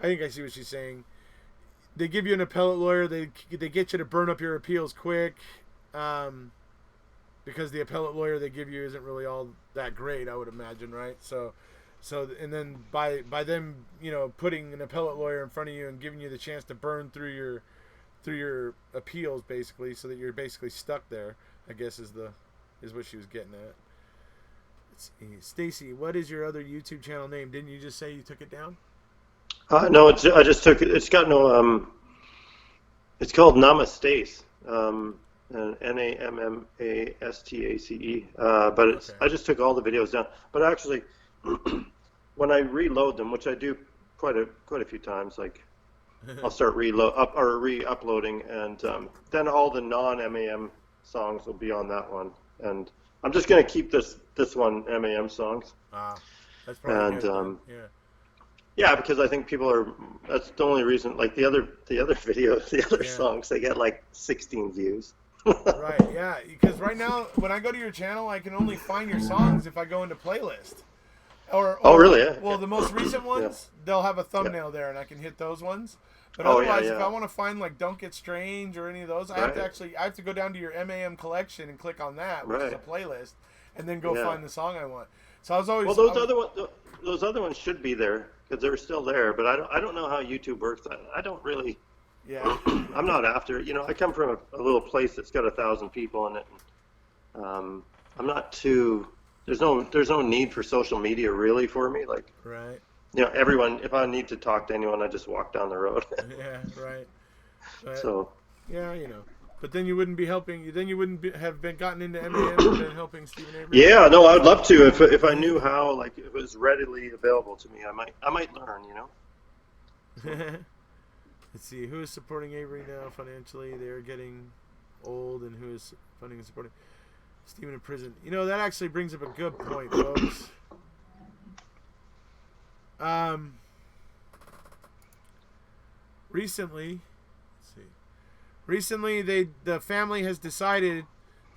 think I see what she's saying. They give you an appellate lawyer. They get you to burn up your appeals quick. Because the appellate lawyer they give you isn't really all that great, I would imagine, right? So and then by them, you know, putting an appellate lawyer in front of you and giving you the chance to burn through your appeals, basically, so that you're basically stuck there, I guess is what she was getting at. Let's see. Stacey, what is your other YouTube channel name? Didn't you just say you took it down? No, I just took it. It's got no. It's called Namastace. Namastace. But it's. Okay. I just took all the videos down. But actually, when I reload them, which I do quite a few times, like I'll start re-uploading, and then all the non-MAM songs will be on that one. And I'm just gonna keep this one MAM songs. That's probably good. Yeah, because I think people are. That's the only reason. Like the other videos, the other songs, they get like 16 views. Right. Yeah. Because right now, when I go to your channel, I can only find your songs if I go into playlist. Or oh, really? Yeah. Well, the most recent ones, they'll have a thumbnail there, and I can hit those ones. But otherwise, if I want to find like "Don't Get Strange" or any of those, I have to go down to your MAM collection and click on that, which is a playlist, and then go find the song I want. So I was always those other ones should be there because they're still there. But I don't know how YouTube works. I don't really. Yeah. I'm not after. You know, I come from a little place that's got 1,000 people in it. And, I'm not too. There's no need for social media really for me. Like. Right. You know, everyone. If I need to talk to anyone, I just walk down the road. Yeah. Right. But, so. Yeah, you know. But then you wouldn't be helping. Then you wouldn't have been gotten into MAM and been helping Stephen Avery. Yeah, no, I'd love to if I knew how. Like, if it was readily available to me, I might learn. You know. Let's see, who is supporting Avery now financially? They're getting old, and who is funding and supporting Stephen in prison? You know, that actually brings up a good point, folks. Recently, Let's see. Recently, the family has decided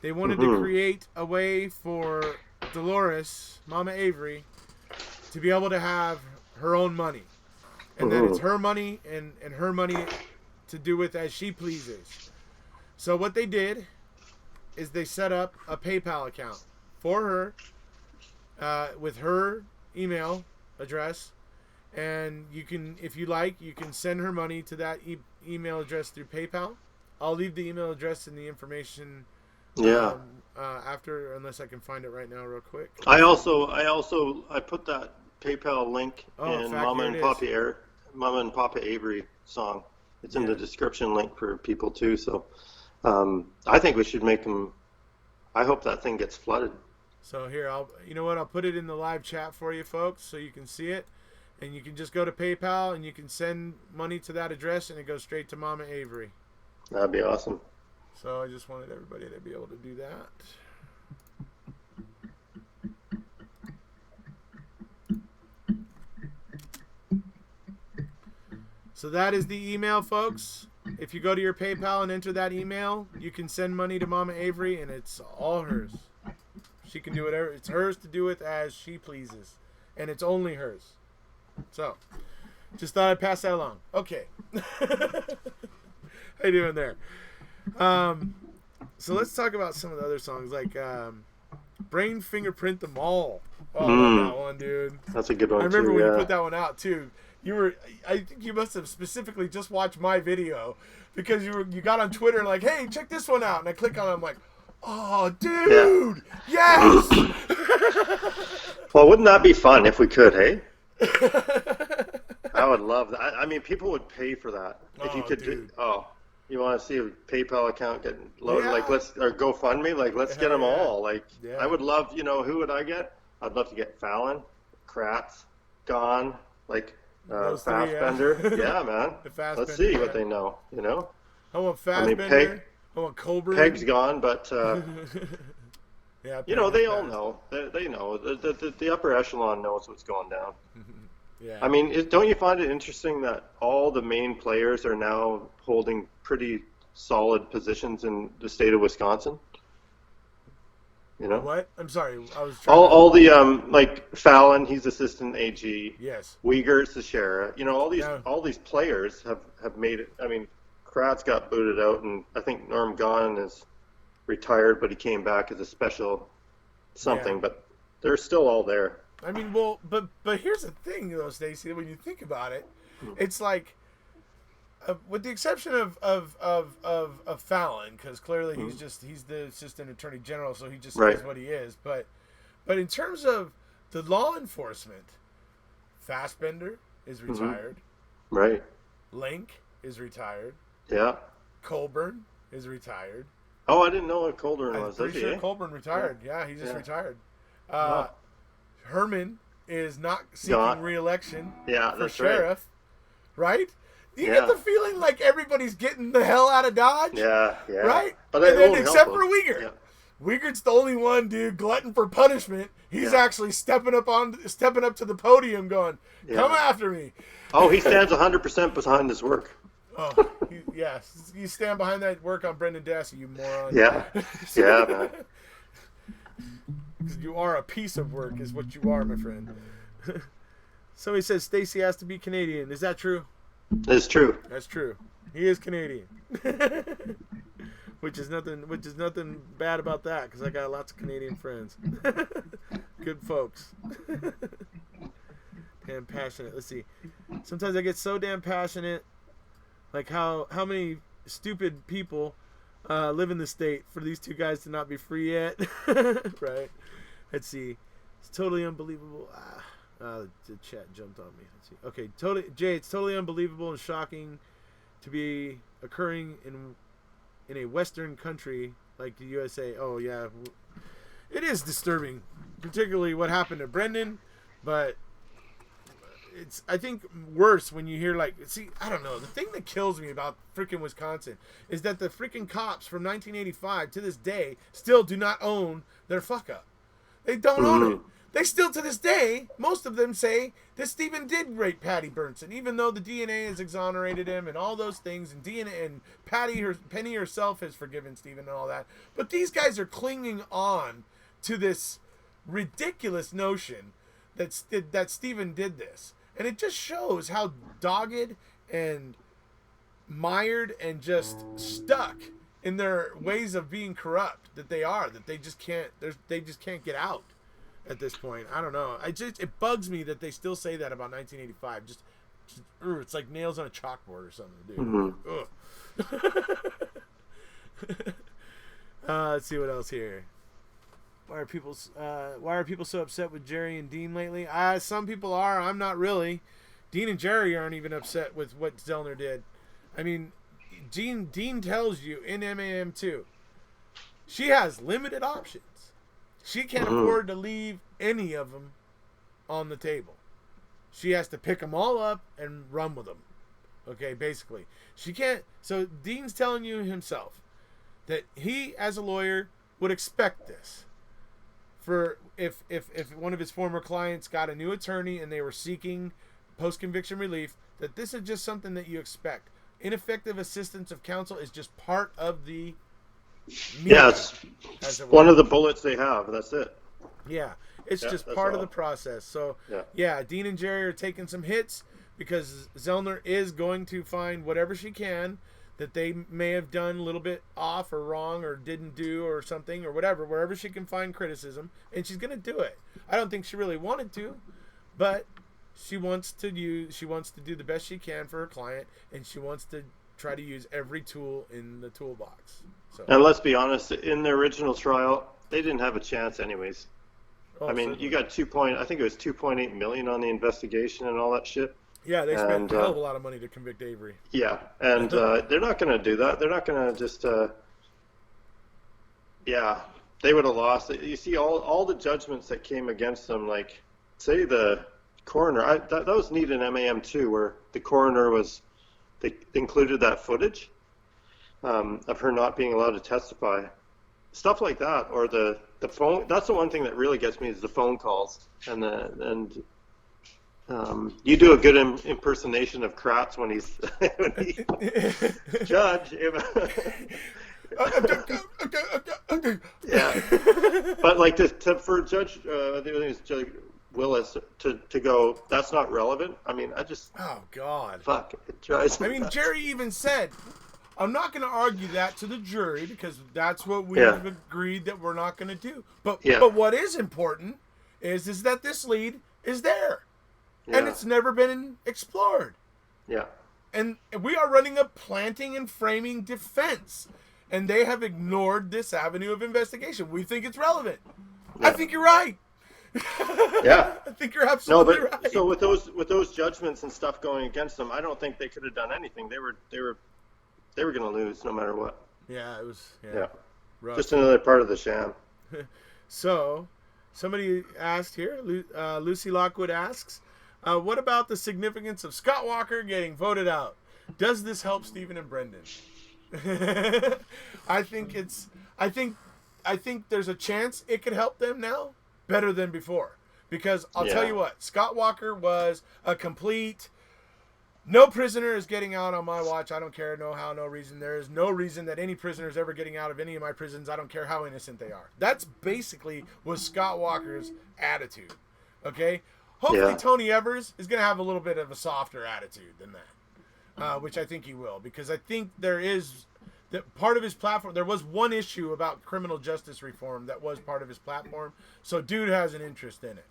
they wanted to create a way for Dolores, Mama Avery, to be able to have her own money. And that it's her money and her money to do with as she pleases. So what they did is they set up a PayPal account for her with her email address. And you can, if you like, you can send her money to that email address through PayPal. I'll leave the email address in the information after, unless I can find it right now real quick. I put that PayPal link in Mama and Papa Avery song. It's in the description link for people too. So I think we should make them. I hope that thing gets flooded. So here, I'll put it in the live chat for you folks so you can see it. And you can just go to PayPal and you can send money to that address and it goes straight to Mama Avery. That'd be awesome. So I just wanted everybody to be able to do that. So that is the email, folks. If you go to your PayPal and enter that email, you can send money to Mama Avery and it's all hers. She can do whatever. It's hers to do with as she pleases. And it's only hers. So, just thought I'd pass that along. Okay. How you doing there? So let's talk about some of the other songs, like Brain Fingerprint Them All. Oh, I love that one, dude. That's a good one, I remember when you put that one out, too. I think you must have specifically just watched my video because you got on Twitter and like, hey, check this one out. And I click on it, I'm like, oh, dude, yes! Well, wouldn't that be fun if we could, hey? I would love that. I mean, people would pay for that if you could. You want to see a PayPal account get loaded? Yeah. Like, or GoFundMe? Like, let's get them all. Like, I would love. Who would I get? I'd love to get Fallon, Kratz, Gone, like Fassbender. Yeah, man. Let's see what they know. I want Fassbender. I want Colbert. Peg's gone, but. Yeah, they all know. They know. The upper echelon knows what's going down. Yeah. I mean, don't you find it interesting that all the main players are now holding pretty solid positions in the state of Wisconsin? What? I'm sorry. I was trying all the like Fallon, he's assistant AG. Yes. Uyghur's the sheriff. All these players have made it. I mean, Kratz got booted out, and I think Norm Gahn is retired, but he came back as a special something. Yeah. But they're still all there. I mean, well, but here's the thing, though, Stacey. When you think about it, it's like, with the exception of Fallon, because clearly he's the assistant attorney general, so he just says what he is. But in terms of the law enforcement, Fassbender is retired. Right. Link is retired. Yeah. Colburn is retired. Oh, I didn't know what Colburn was. I'm pretty sure Colburn retired. Yeah, he just retired. Herman is not seeking re-election for sheriff, right? You get the feeling like everybody's getting the hell out of Dodge? Yeah. Right? But and then except for Uyghur. Yeah. Uyghur's the only one, dude, glutton for punishment. He's actually stepping up to the podium going, come after me. Oh, he stands 100% behind his work. Oh, you stand behind that work on Brendan Dassey, you moron. Yeah, man. Because you are a piece of work, is what you are, my friend. Somebody says Stacey has to be Canadian. Is that true? It's true. That's true. He is Canadian. Which is nothing bad about that, because I got lots of Canadian friends. Good folks. Damn passionate. Let's see. Sometimes I get so damn passionate. Like how many stupid people live in the state for these two guys to not be free yet. Right. Let's see. It's totally unbelievable. The chat jumped on me. Let's see. Okay, Jay, it's totally unbelievable and shocking to be occurring in a Western country like the USA. Oh yeah, it is disturbing, particularly what happened to Brendan. But it's, I think, worse when you hear I don't know. The thing that kills me about freaking Wisconsin is that the freaking cops from 1985 to this day still do not own their fuck up. They don't own it. they still to this day, most of them say that Stephen did rape Patty Burnson, even though the DNA has exonerated him and all those things, and DNA and Penny herself has forgiven Stephen and all that. But these guys are clinging on to this ridiculous notion that Stephen did this, and it just shows how dogged and mired and just stuck in their ways of being corrupt that they are. That they just can't get out. At this point, I don't know. It bugs me that they still say that about 1985. Just it's like nails on a chalkboard or something, dude. Mm-hmm. Let's see what else here. Why are people so upset with Jerry and Dean lately? Some people are. I'm not really. Dean and Jerry aren't even upset with what Zellner did. I mean, Dean tells you in MAM2, she has limited options. She can't afford to leave any of them on the table. She has to pick them all up and run with them. Okay, basically. She can't. So Dean's telling you himself that he, as a lawyer, would expect this. For if one of his former clients got a new attorney and they were seeking post-conviction relief, that this is just something that you expect. Ineffective assistance of counsel is just part of the it's one of the bullets they have. That's it. Yeah, it's just part of the process. So, yeah, Dean and Jerry are taking some hits because Zellner is going to find whatever she can that they may have done a little bit off or wrong or didn't do or something or whatever, wherever she can find criticism, and she's going to do it. I don't think she really wanted to, but she wants to do the best she can for her client, and she wants to try to use every tool in the toolbox. So. And let's be honest, in the original trial, they didn't have a chance anyways. I mean, certainly. you got I think it was $2.8 million on the investigation and all that shit. Yeah, they spent a hell of a lot of money to convict Avery. Yeah, and they're not going to do that. They're not going to just, they would have lost. You see all the judgments that came against them, like, say the coroner, that was neat in MAM2, where the coroner they included that footage. Of her not being allowed to testify, stuff like that, or the phone. That's the one thing that really gets me is the phone calls, and you do a good impersonation of Kratz when he's judge. Yeah, but like for Judge, I think it's Judge Willis to go, that's not relevant. I mean, oh God, fuck, it drives me nuts. Jerry even said, I'm not going to argue that to the jury because that's what we've agreed that we're not going to do. But what is important is that this lead is there, and it's never been explored. Yeah. And we are running a planting and framing defense, and they have ignored this avenue of investigation. We think it's relevant. Yeah. I think you're right. Yeah. I think you're absolutely right. So with those judgments and stuff going against them, I don't think they could have done anything. They were going to lose no matter what. Yeah, it was. Rough. Just another part of the sham. So, somebody asked here, Lucy Lockwood asks, what about the significance of Scott Walker getting voted out? Does this help Stephen and Brendan? I think there's a chance it could help them now better than before. Because I'll tell you what, Scott Walker was a complete... No prisoner is getting out on my watch. I don't care, no how, no reason. There is no reason that any prisoner is ever getting out of any of my prisons. I don't care how innocent they are. That's basically was Scott Walker's attitude. Okay? Hopefully Tony Evers is going to have a little bit of a softer attitude than that, which I think he will. Because I think there is that part of his platform. There was one issue about criminal justice reform that was part of his platform. So dude has an interest in it.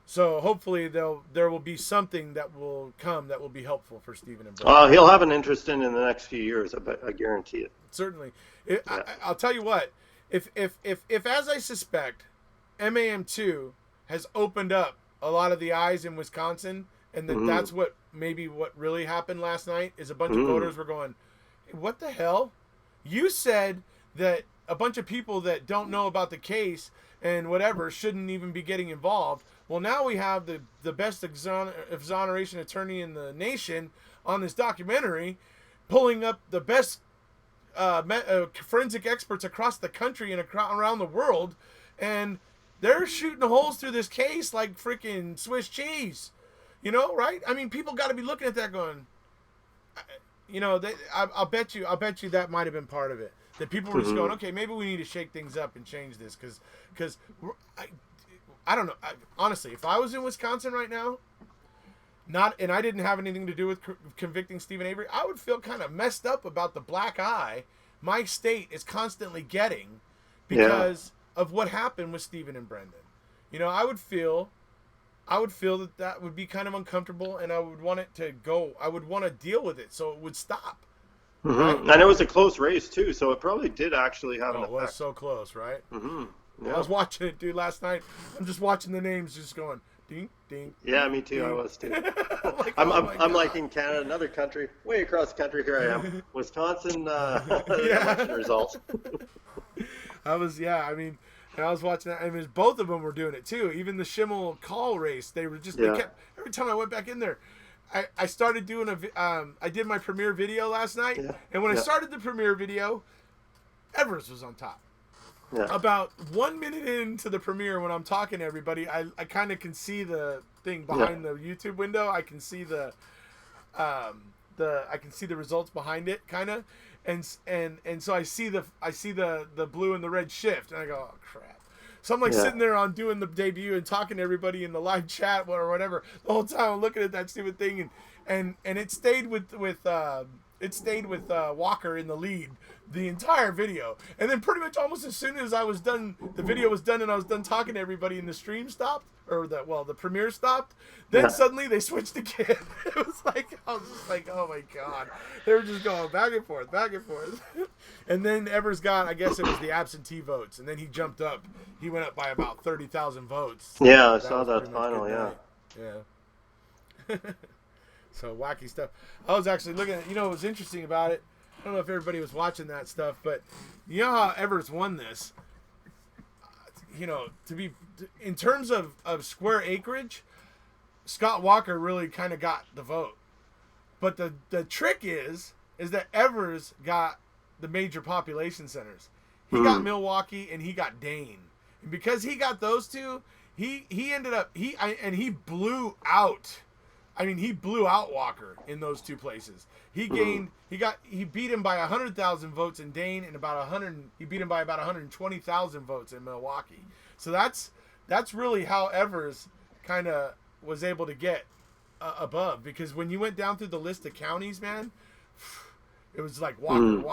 So hopefully there will be something that will come that will be helpful for Stephen and Brendan. He'll have an interest in the next few years. I guarantee it. Certainly. I'll tell you what. If as I suspect, MAM2 has opened up a lot of the eyes in Wisconsin, and that's what really happened last night is a bunch of voters were going, hey, what the hell? You said that a bunch of people that don't know about the case and whatever shouldn't even be getting involved. Well, now we have the best exoneration attorney in the nation on this documentary, pulling up the best forensic experts across the country and around the world, and they're shooting holes through this case like freaking Swiss cheese. You know, right? I mean, people got to be looking at that going, you know, I'll bet you that might have been part of it. That people were just going, okay, maybe we need to shake things up and change this because I don't know. Honestly, if I was in Wisconsin right now, and I didn't have anything to do with convicting Stephen Avery, I would feel kind of messed up about the black eye my state is constantly getting because of what happened with Stephen and Brendan. You know, I would feel that would be kind of uncomfortable, and I would want it to go. I would want to deal with it so it would stop. Right? And it was a close race too, so it probably did actually have an effect. It was so close, right? Yeah. I was watching it, dude, last night. I'm just watching the names, just going ding, ding. Yeah, me too. Ding. I was too. Like, I'm like in Canada, another country, way across the country. Here I am, Wisconsin. Election results. I was watching that. I mean, both of them were doing it too. Even the Schimmel call race, they were just. They kept, every time I went back in there, I started doing I did my premiere video last night, and when I started the premiere video, Evers was on top. Yeah. About 1 minute into the premiere, when I'm talking to everybody, I kind of can see the thing behind the YouTube window. I can see I can see the results behind it, kind of, and so I see the blue and the red shift, and I go, oh crap. So I'm like sitting there on doing the debut and talking to everybody in the live chat or whatever the whole time. I'm looking at that stupid thing, and it stayed with Walker in the lead the entire video. And then pretty much almost as soon as I was done, the video was done and I was done talking to everybody, and the stream stopped, or the premiere stopped, then suddenly they switched again. It was like, I was just like, oh my God. They were just going back and forth. And then Evers got, I guess it was the absentee votes, and then he jumped up. He went up by about 30,000 votes. Yeah, I saw that final, Yeah. So wacky stuff. I was actually looking at, what was interesting about it? I don't know if everybody was watching that stuff, but you know how Evers won this? In terms of square acreage, Scott Walker really kind of got the vote. But the trick is that Evers got the major population centers. He got Milwaukee and he got Dane. And because he got those two, he ended up, he blew out. I mean, he blew out Walker in those two places. He beat him by 100,000 votes in Dane, and he beat him by about 120,000 votes in Milwaukee. So that's really how Evers kind of was able to get above, because when you went down through the list of counties, man, it was like Walker, Evers,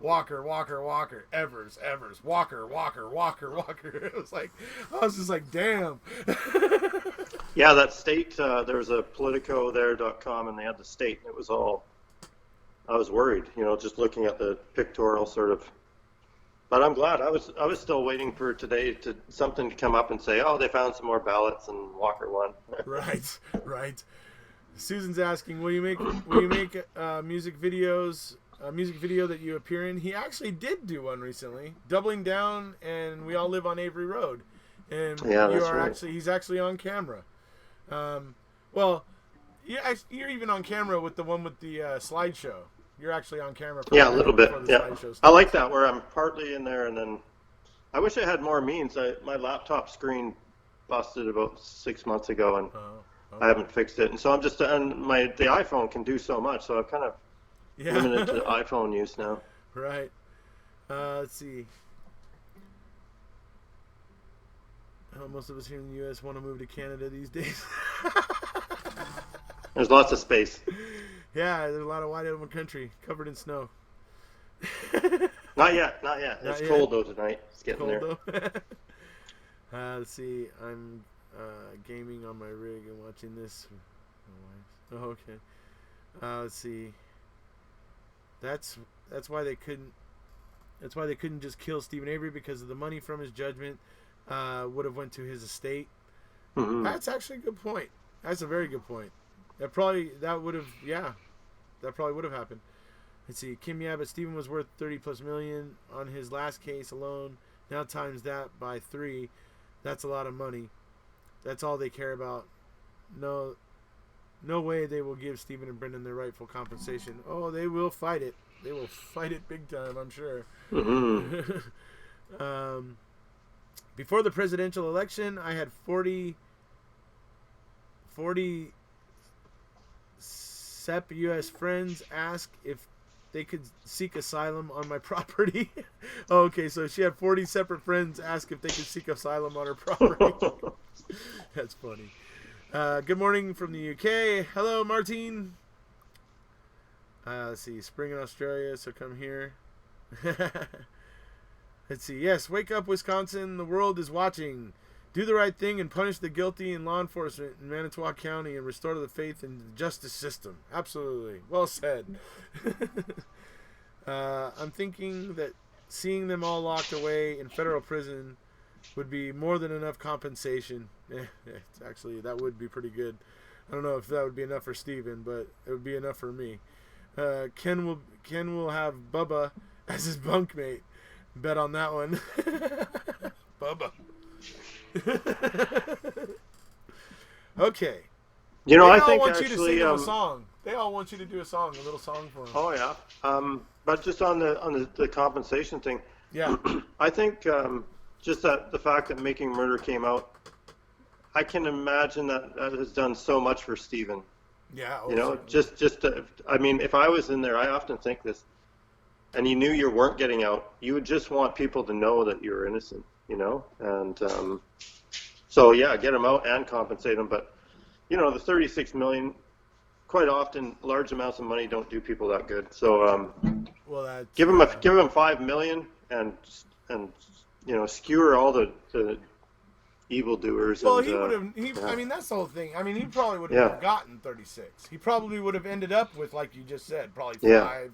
Walker, Evers, Walker. It was like, I was just like, damn. Yeah, that state, there was a Politico.com, and they had the state, and it was all, I was worried, just looking at the pictorial sort of. But I'm glad. I was still waiting for today something to come up and say, oh, they found some more ballots and Walker won. Right. Susan's asking, will you make music videos? A music video that you appear in? He actually did do one recently, Doubling Down, and We All Live on Avery Road. And he's actually on camera. You're even on camera with the one with the slideshow. You're actually on camera. Yeah, a little bit. Yeah, I like that where I'm partly in there, and then I wish I had more means. My laptop screen busted about 6 months ago, and I haven't fixed it. And so I'm just, and the iPhone can do so much, so I've kind of limited to iPhone use now. Right. Let's see. Most of us here in the U.S. want to move to Canada these days. There's lots of space. Yeah, there's a lot of wide open country covered in snow. Not yet. It's cold though tonight. It's getting cold there. Let's see. I'm gaming on my rig and watching this. Oh, okay. Let's see. That's why they couldn't. That's why they couldn't just kill Stephen Avery, because of the money from his judgment would have went to his estate. That's actually a good point. That's a very good point. That probably would have happened. Let's see. Kim Abbott, Stephen was worth $30+ million on his last case alone. Now times that by 3. That's a lot of money. That's all they care about. No way they will give Stephen and Brendan their rightful compensation. Oh, they will fight it. They will fight it big time, I'm sure. Before the presidential election, I had 40 SEP U.S. friends ask if they could seek asylum on my property. Okay, so she had 40 separate friends ask if they could seek asylum on her property. That's funny. Good morning from the UK. Hello, Martine. Let's see. Spring in Australia, so come here. Let's see. Yes, wake up, Wisconsin. The world is watching. Do the right thing and punish the guilty in law enforcement in Manitowoc County and restore the faith in the justice system. Absolutely. Well said. I'm thinking that seeing them all locked away in federal prison would be more than enough compensation. Actually, that would be pretty good. I don't know if that would be enough for Steven, but it would be enough for me. Ken will have Bubba as his bunkmate. Bet on that one. Bubba. Okay. You know, They I all think want you to actually, sing them a song. They all want you to do a song, a little song for them. oh yeah. But just on the compensation thing, Yeah. I think just that the fact that Making Murder came out, I can imagine that has done so much for Steven. Yeah. You know, just I mean, if I was in there, I often think this, and you knew you weren't getting out, you would just want people to know that you're innocent, you know? And so, yeah, get them out and compensate them. But, you know, the 36 million, quite often, large amounts of money don't do people that good. So well, that's, give them 5 million and you know, skewer all the evildoers. well, and, he would have. yeah. I mean, that's the whole thing. I mean, he probably would have gotten 36. He probably would have ended up with, like you just said, probably 5.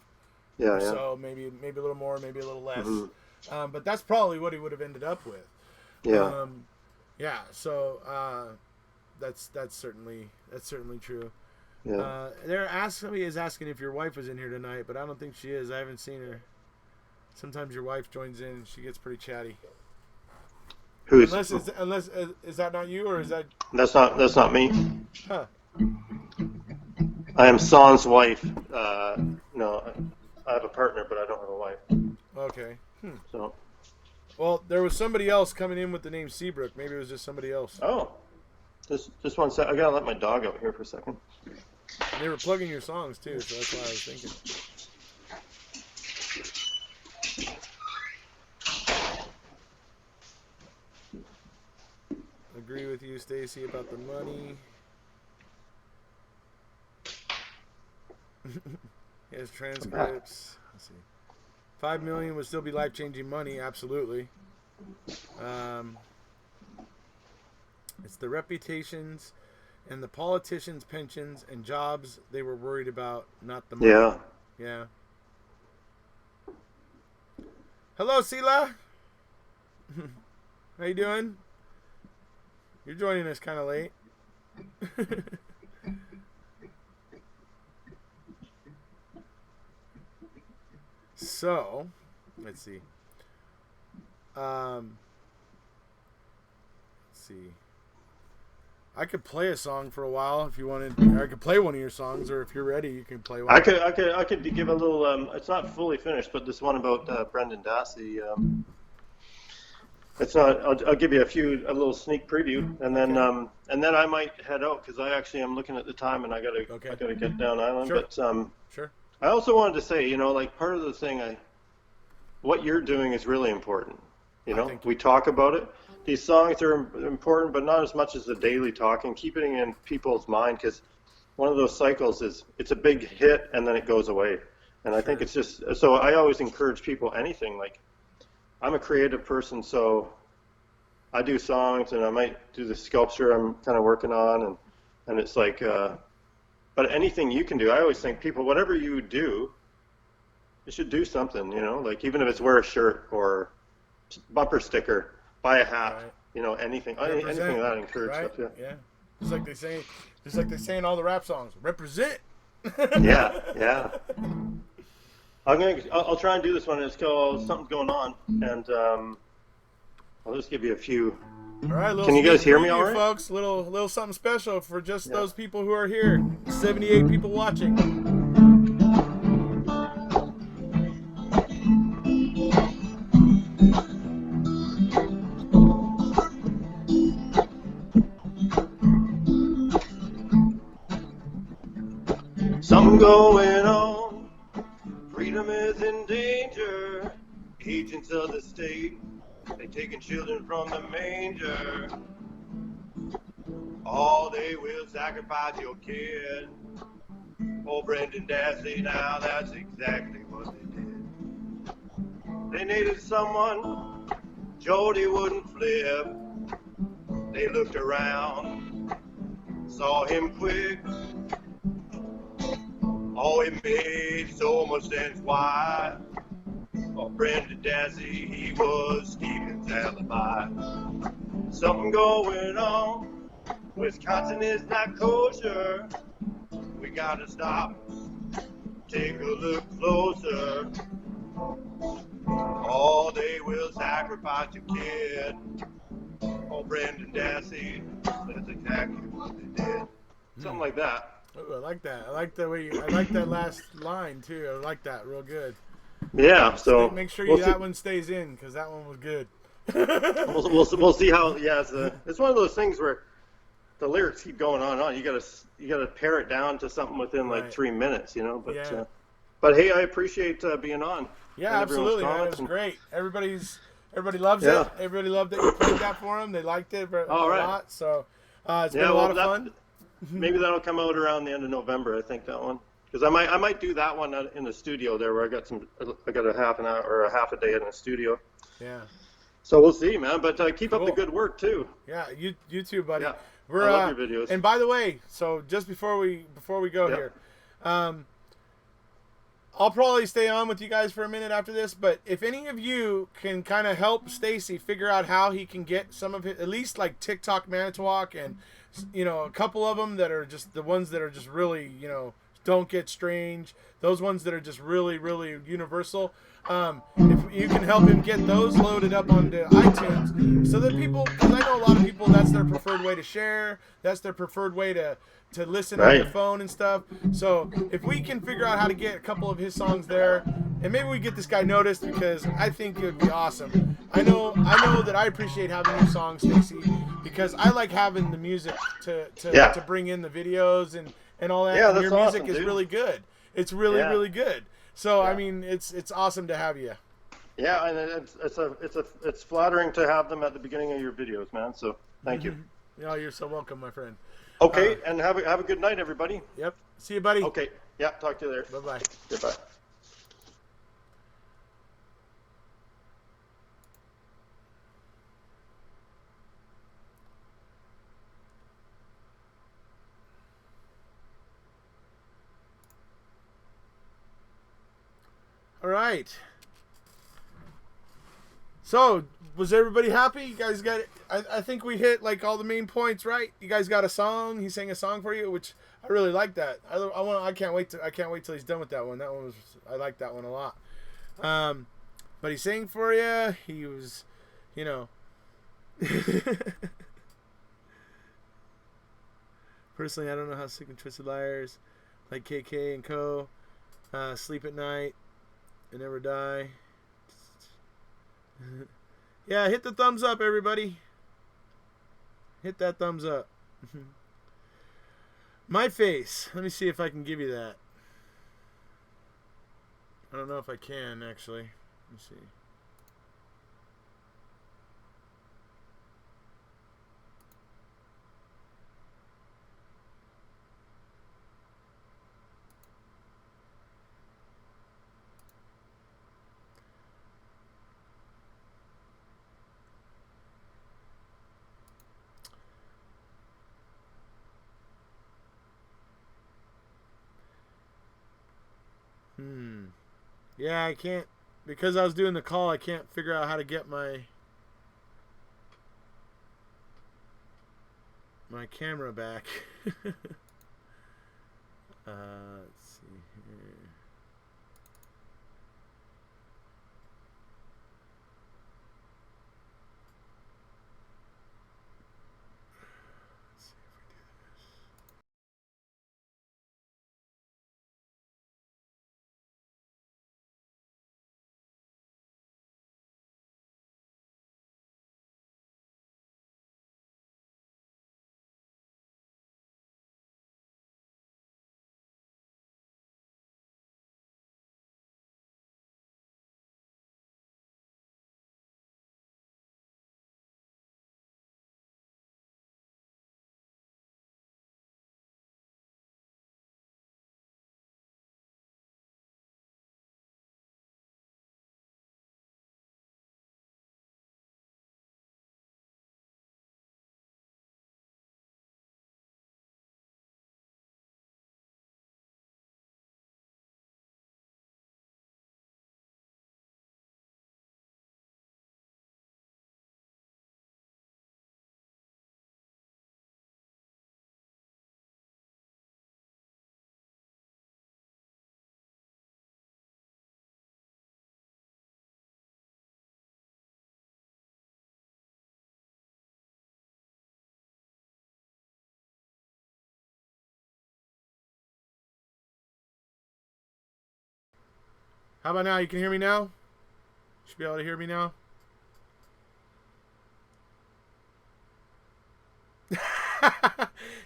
Yeah, or so maybe a little more, maybe a little less. Mm-hmm. But that's probably what he would have ended up with. Yeah. Yeah. So that's certainly true. Yeah. Somebody is asking if your wife was in here tonight, but I don't think she is. I haven't seen her. Sometimes your wife joins in and she gets pretty chatty. Who's? Unless is that not you, or is that? That's not me. Huh. I am Son's wife. No, I have a partner, but I don't have a wife. Okay. So. Well, there was somebody else coming in with the name Seabrooke. Maybe it was just somebody else. Oh. Just one sec. I gotta let my dog out here for a second. And they were plugging your songs too, so that's why I was thinking. Agree with you, Stacey, about the money. Yes, transcripts. Let's see. 5 million would still be life-changing money, absolutely. It's the reputations and the politicians' pensions and jobs they were worried about, not the money. Yeah. Yeah. Hello, Sela. How you doing? You're joining us kind of late. So, let's see. Let's see. I could play a song for a while if you wanted. I could play one of your songs, or if you're ready, you can play one. I could give a little. It's not fully finished, but this one about Brendan Dassey. It's not. I'll give you a little sneak preview, and then I might head out because I actually am looking at the time and I gotta get down island. Sure. But Sure. I also wanted to say, you know, like part of the thing, what you're doing is really important. You know, we talk about it. These songs are important, but not as much as the daily talking. Keeping it in people's mind, because one of those cycles is it's a big hit and then it goes away. And I think it's just so. I always encourage people. Anything like I'm a creative person, so I do songs and I might do the sculpture I'm kind of working on, and it's like. But anything you can do, I always think people, whatever you do, you should do something, you know, like even if it's wear a shirt or bumper sticker, buy a hat, Right. You know, anything of that encourage right? stuff, Yeah. Just like they say in all the rap songs, represent. Yeah. I'll try and do this one. It's called Something's Going On, and I'll just give you a few. All right, Can you guys hear me all right? folks? Little something special for just those people who are here. 78 people watching. going on. Freedom is in danger. Agents of the state, they taking children from the manger. Oh, they will sacrifice your kid. Oh, Brendan Dassey, now that's exactly what they did. They needed someone Jody wouldn't flip. They looked around, saw him quick. Oh, it made so much sense why. Oh, Brendan Dassey, he was Stephen's alibi. Something going on. Wisconsin is not kosher. We gotta stop. Take a look closer. Oh, they will sacrifice your kid. Oh, Brendan Dassey, that's exactly what they did. Something like that. Ooh, I like that. I like the way I like that last line too. I like that real good. Yeah, so Make sure we'll that one stays in because that one was good. we'll see how. Yeah, it's one of those things where the lyrics keep going on and on. You gotta pare it down to something within like Right. 3 minutes, you know. But Yeah. but hey, I appreciate being on. Yeah, And everyone's absolutely, man. It comments was and- great. Everybody loves Yeah. it. Everybody loved that you played that for them. They liked it a All right. lot. So it's been Yeah, a well, lot of fun. maybe that'll come out around the end of November. I think that one, because I might do that one in the studio there, where I got a half an hour or a half a day in the studio. Yeah. So we'll see, man. But keep up the Cool. good work too. Yeah, you too, buddy. Yeah. We're, I love your videos. And by the way, so just before we go Yeah. here, I'll probably stay on with you guys for a minute after this. But if any of you can kind of help Stacey figure out how he can get some of it, at least like TikTok Manitowoc, and a couple of them that are just the ones that are just really don't get strange. Those ones that are just really really universal. If you can help him get those loaded up onto iTunes, so that people, because I know a lot of people, that's their preferred way to share, that's their preferred way to listen on Right. their phone and stuff. So if we can figure out how to get a couple of his songs there, and maybe we get this guy noticed, because I think it would be awesome. I know that I appreciate having your songs, Stacey, because I like having the music to bring in the videos and all that. Yeah, and that's your music awesome, is dude. really good. It's really really good. So I mean, it's awesome to have you. Yeah, and it's flattering to have them at the beginning of your videos, man. So thank you. Oh, you're so welcome, my friend. Okay, and have a good night, everybody. Yep. See you, buddy. Okay. Yeah. Talk to you later. Bye bye. Goodbye. All right. So, was everybody happy? You guys got it? I think we hit like all the main points, right? You guys got a song. He sang a song for you, which I really like that. I can't wait till he's done with that one. I like that one a lot. But he sang for you. He was, Personally, I don't know how Sick and Twisted Liars, like KK and Co. Sleep at Night and Never Die. Yeah, hit the thumbs up, everybody. Hit that thumbs up. My Face. Let me see if I can give you that. I don't know if I can, actually. Let me see. Yeah, I can't, because I was doing the call, I can't figure out how to get my camera back. Let's see here. How about now? You can hear me now? Should be able to hear me now.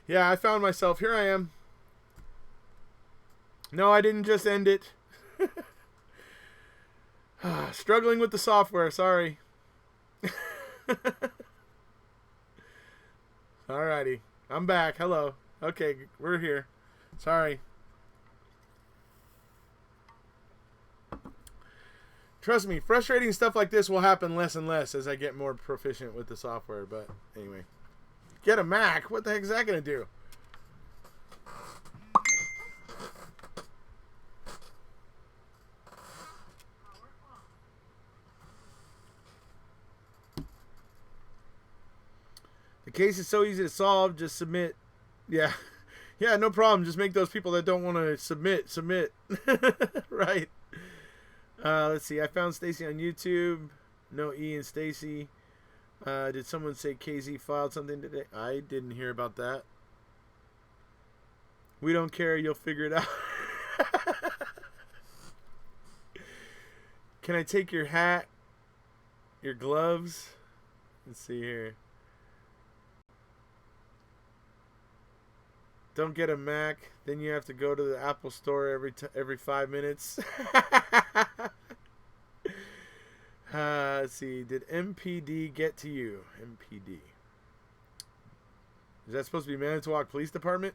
Yeah, I found myself. Here I am. No, I didn't just end it. Struggling with the software. Sorry. Alrighty. I'm back. Hello. Okay, we're here. Sorry. Trust me, frustrating stuff like this will happen less and less as I get more proficient with the software. But anyway. Get a Mac? What the heck is that going to do? The case is so easy to solve. Just submit. Yeah. Yeah, no problem. Just make those people that don't want to submit. Right. Let's see. I found Stacey on YouTube. No E in Stacey. Did someone say KZ filed something today? I didn't hear about that. We don't care. You'll figure it out. Can I take your hat? Your gloves? Let's see here. Don't get a Mac. Then you have to go to the Apple store every 5 minutes. Let's see. Did MPD get to you? MPD. Is that supposed to be Manitowoc Police Department?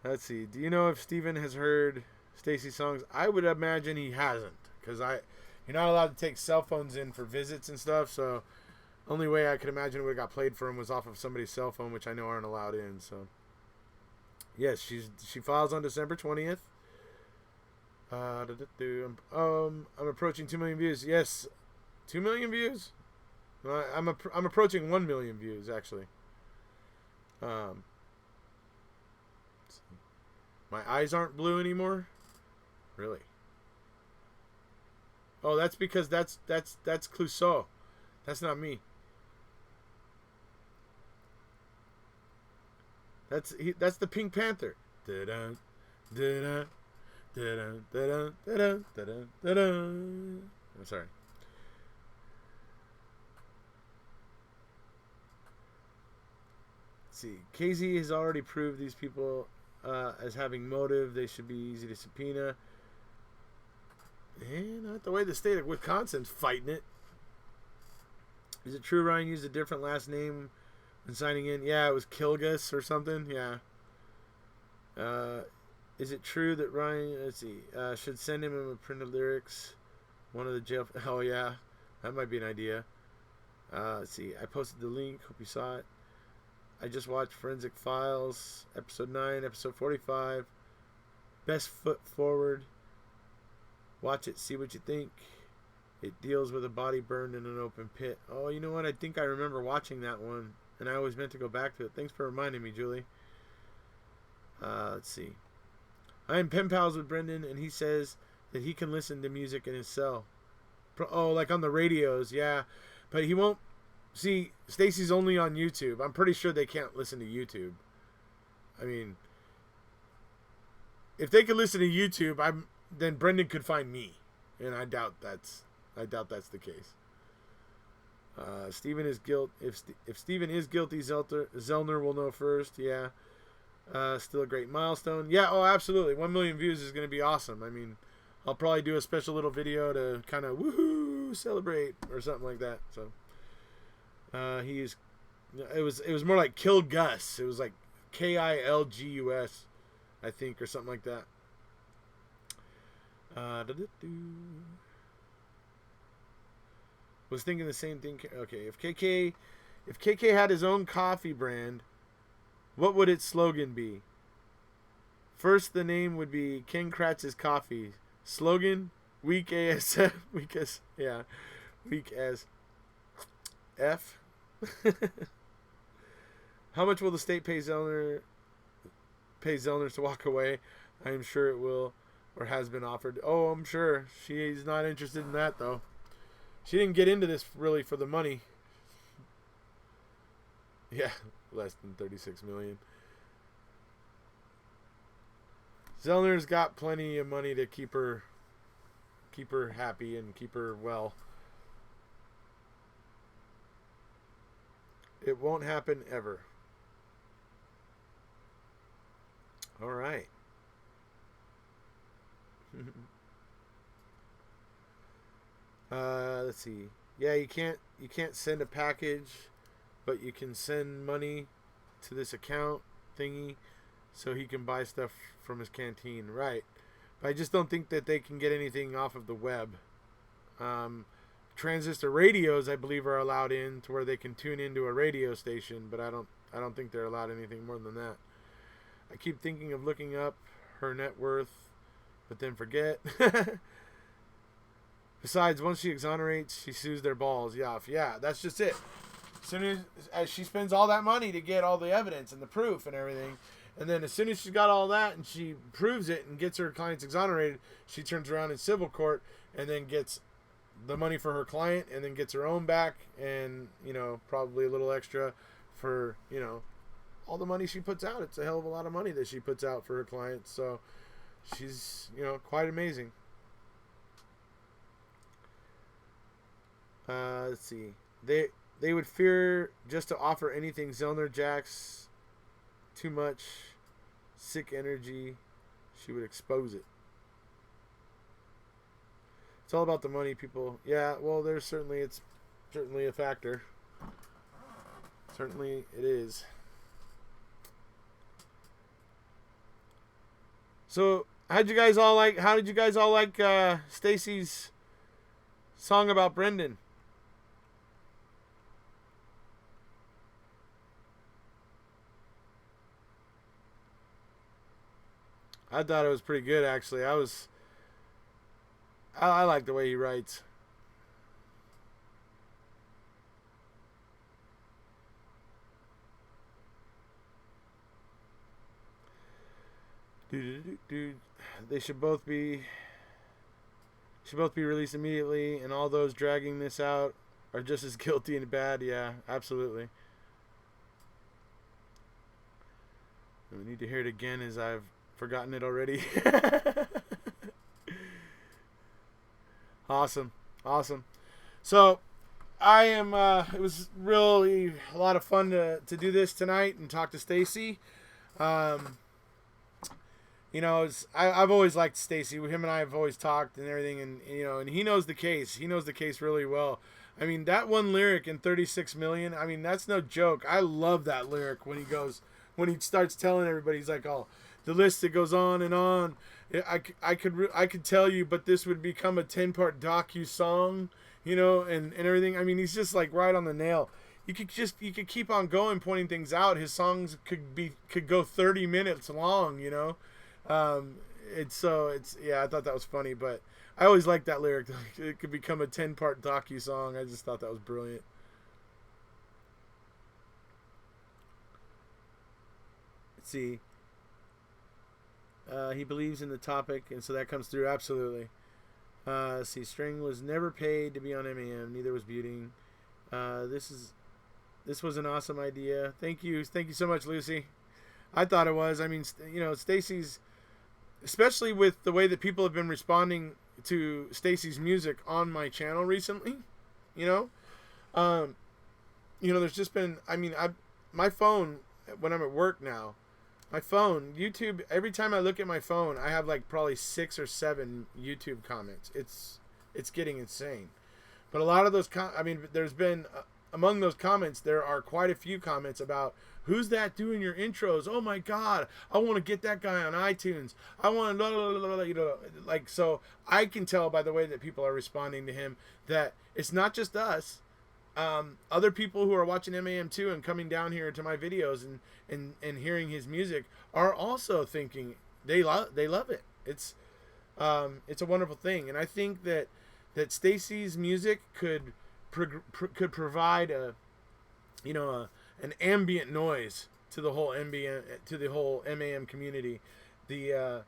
Let's see. Do you know if Steven has heard Stacey's songs? I would imagine he hasn't. Because you're not allowed to take cell phones in for visits and stuff. So, only way I could imagine it would have got played for him was off of somebody's cell phone, which I know aren't allowed in. So, yes, she files on December 20th. I'm approaching 2 million views. Yes, 2 million views. I'm approaching 1 million views actually. My eyes aren't blue anymore. Really? Oh, that's because that's Clouseau. That's not me. That's the Pink Panther. Da-da, da-da. I'm sorry. Let's see. KZ has already proved these people as having motive. They should be easy to subpoena. And not the way the state of Wisconsin's fighting it. Is it true Ryan used a different last name when signing in? Yeah, it was Kilgus or something. Yeah. Is it true that Ryan, let's see, should send him a print of lyrics? One of the jail. Oh, yeah. That might be an idea. Let's see. I posted the link. Hope you saw it. I just watched Forensic Files, episode 9, episode 45. Best foot forward. Watch it. See what you think. It deals with a body burned in an open pit. Oh, you know what? I think I remember watching that one. And I always meant to go back to it. Thanks for reminding me, Julie. Let's see. I'm pen pals with Brendan, and he says that he can listen to music in his cell. Oh, like on the radios, yeah. But he won't. See, Stacey's only on YouTube. I'm pretty sure they can't listen to YouTube. I mean, if they could listen to YouTube, then Brendan could find me, and I doubt that's the case. Steven is guilt. If Steven is guilty, Zellner will know first. Yeah. Still a great milestone. Yeah, oh, absolutely. 1 million views is going to be awesome. I mean, I'll probably do a special little video to kind of woohoo celebrate or something like that. So, it was more like Kill Gus. It was like Kilgus, I think, or something like that. Was thinking the same thing. Okay, if KK had his own coffee brand, what would its slogan be? First, the name would be Ken Kratz's Coffee. Slogan, weak ASF, weak as F. How much will the state pay Zellner to walk away? I am sure it will, or has been offered. Oh, I'm sure. She's not interested in that, though. She didn't get into this really for the money. Yeah, less than 36 million. Zellner's got plenty of money to keep her happy and keep her well. It won't happen ever. All right. Let's see. Yeah, you can't send a package, but you can send money to this account thingy so he can buy stuff from his canteen. Right. But I just don't think that they can get anything off of the web. Transistor radios, I believe, are allowed in to where they can tune into a radio station, but I don't think they're allowed anything more than that. I keep thinking of looking up her net worth, but then forget. Besides, once she exonerates, she sues their balls. Yeah, that's just it. As soon as she spends all that money to get all the evidence and the proof and everything, and then as soon as she's got all that and she proves it and gets her clients exonerated, she turns around in civil court and then gets the money for her client and then gets her own back and, probably a little extra for, all the money she puts out. It's a hell of a lot of money that she puts out for her clients. So she's, quite amazing. Let's see. They would fear just to offer anything. Zellner jacks too much sick energy. She would expose it. It's all about the money, people. Yeah, well, it's certainly a factor. Certainly it is. So, how did you guys all like Stacey's song about Brendan? I thought it was pretty good, actually. I like the way he writes. Dude, they should both be released immediately, and all those dragging this out are just as guilty and bad. Yeah, absolutely. We need to hear it again, as I've forgotten it already. Awesome. So I am it was really a lot of fun to do this tonight and talk to Stacey. I've always liked Stacey. Him and I have always talked and everything, and and he knows the case. He knows the case really well. I mean, that one lyric in 36 million, I mean, that's no joke. I love that lyric when he starts telling everybody, he's like, oh, the list that goes on and on. I could tell you, but this would become a 10-part docu song, and everything. I mean, he's just like right on the nail. You could keep on going, pointing things out. His songs could go 30 minutes long, I thought that was funny, but I always liked that lyric. It could become a 10-part docu song. I just thought that was brilliant. Let's see. He believes in the topic, and so that comes through absolutely. Let's see. String was never paid to be on MAM. Neither was Buting. This was an awesome idea. Thank you so much, Lucy. I thought it was. I mean, Stacey's, especially with the way that people have been responding to Stacey's music on my channel recently. There's just been. I mean, my phone when I'm at work now. My phone, YouTube, every time I look at my phone, I have like probably 6 or 7 YouTube comments. It's getting insane. But a lot of those, there's been, among those comments, there are quite a few comments about, who's that doing your intros? Oh my God, I want to get that guy on iTunes. I want to, so I can tell by the way that people are responding to him that it's not just us. Other people who are watching MAM2 and coming down here to my videos and hearing his music are also thinking they love it. It's a wonderful thing, and I think that Stacey's music could provide an ambient noise to the whole MAM community. The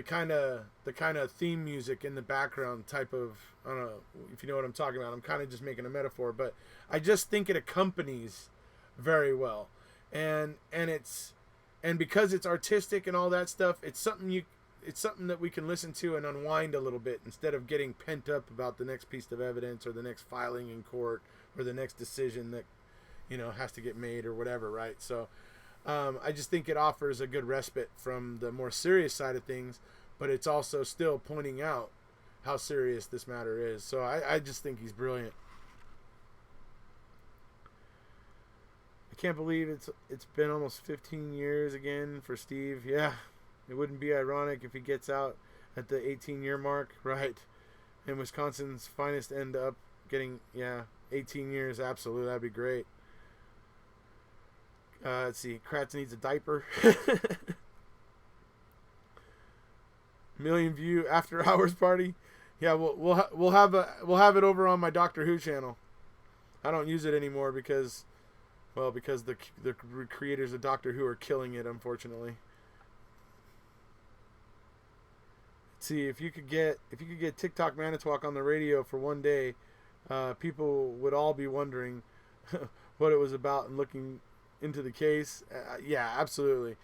kind of theme music in the background type of, I don't know if you know what I'm talking about. I'm kind of just making a metaphor, but I just think it accompanies very well. And it's and because it's artistic and all that stuff, it's something that we can listen to and unwind a little bit instead of getting pent up about the next piece of evidence or the next filing in court or the next decision that, has to get made or whatever, right? So I just think it offers a good respite from the more serious side of things, but it's also still pointing out how serious this matter is. So I just think he's brilliant. I can't believe it's been almost 15 years again for Steve. Yeah, it wouldn't be ironic if he gets out at the 18-year mark, right? And Wisconsin's finest end up getting, 18 years. Absolutely, that'd be great. Let's see. Kratz needs a diaper. Million view after hours party. Yeah, we'll have it over on my Doctor Who channel. I don't use it anymore because the creators of Doctor Who are killing it, unfortunately. Let's see, if you could get TikTok Manitowoc on the radio for one day, people would all be wondering what it was about and looking into the case. Yeah, absolutely.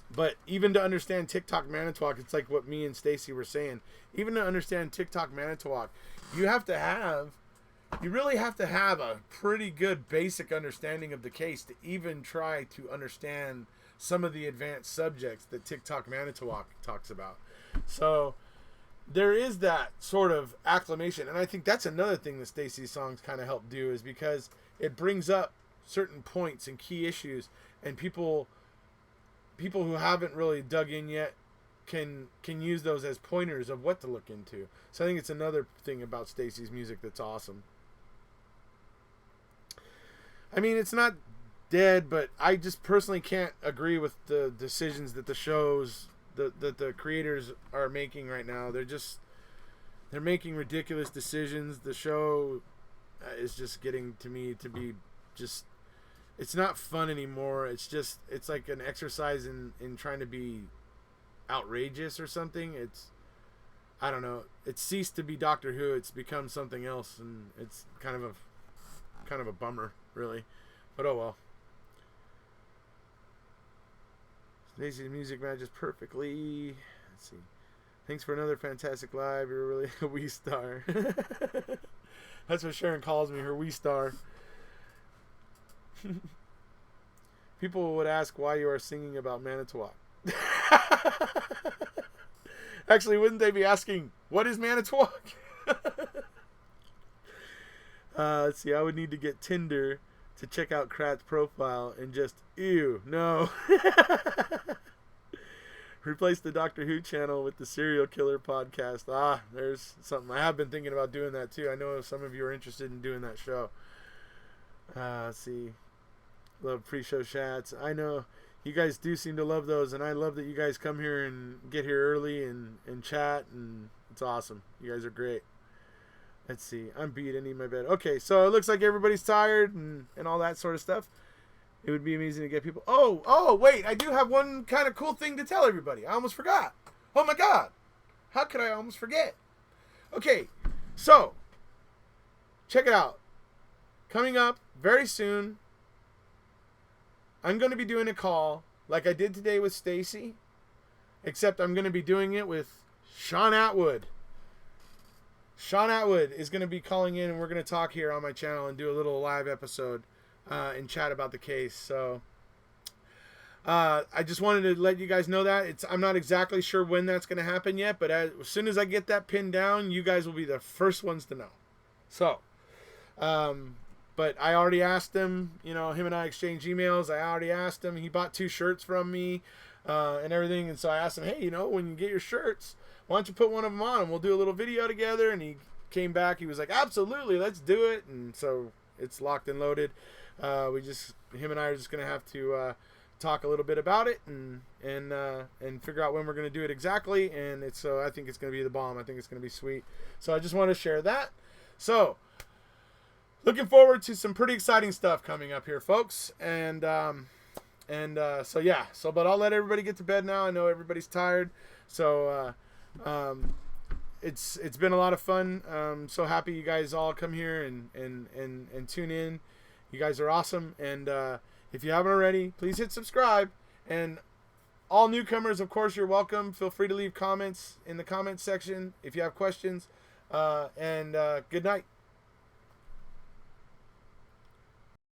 But even to understand TikTok Manitowoc, it's like what me and Stacey were saying. Even to understand TikTok Manitowoc, you really have to have a pretty good basic understanding of the case to even try to understand some of the advanced subjects that TikTok Manitowoc talks about. So there is that sort of acclamation, and I think that's another thing that Stacey's songs kind of help do, is because it brings up certain points and key issues, and people who haven't really dug in yet can use those as pointers of what to look into. So I think it's another thing about Stacey's music that's awesome. I mean, it's not dead, but I just personally can't agree with the decisions that the creators are making right now. They're making ridiculous decisions. The show is just getting to me to be just, it's not fun anymore. It's like an exercise in trying to be outrageous or something. I don't know. It's ceased to be Doctor Who. It's become something else, and it's kind of a bummer, really. But oh well. Stacey's music matches perfectly. Let's see. Thanks for another fantastic live. You're really a wee star. That's what Sharon calls me, her wee star. People would ask why you are singing about Manitowoc. Actually, wouldn't they be asking, what is Manitowoc? Let's see. I would need to get Tinder to check out Kratz's profile and just, ew, no. Replace the Doctor Who channel with the Serial Killer podcast. There's something. I have been thinking about doing that too. I know some of you are interested in doing that show. Let's see. Love pre-show chats. I know you guys do seem to love those, and I love that you guys come here and get here early and chat, and it's awesome. You guys are great. Let's see. I'm beat. I need my bed. Okay, so it looks like everybody's tired and all that sort of stuff. It would be amazing to get people. Oh, wait. I do have one kind of cool thing to tell everybody. I almost forgot. Oh, my God. How could I almost forget? Okay, so check it out. Coming up very soon, I'm going to be doing a call like I did today with Stacey, except I'm going to be doing it with Sean Atwood. Sean Atwood is going to be calling in, and we're going to talk here on my channel and do a little live episode and chat about the case. So I just wanted to let you guys know that. I'm not exactly sure when that's going to happen yet, but as soon as I get that pinned down, you guys will be the first ones to know. So, but I already asked him, him and I exchanged emails. I already asked him. He bought 2 shirts from me and everything. And so I asked him, hey, when you get your shirts, why don't you put one of them on and we'll do a little video together? And he came back. He was like, absolutely, let's do it. And so it's locked and loaded. Him and I are just going to have to talk a little bit about it and figure out when we're going to do it exactly. And so I think it's going to be the bomb. I think it's going to be sweet. So I just want to share that. So looking forward to some pretty exciting stuff coming up here, folks. And so yeah. But I'll let everybody get to bed now. I know everybody's tired. So it's been a lot of fun. So happy you guys all come here and tune in. You guys are awesome. And If you haven't already, please hit subscribe. And all newcomers, of course, you're welcome. Feel free to leave comments in the comments section if you have questions. And good night.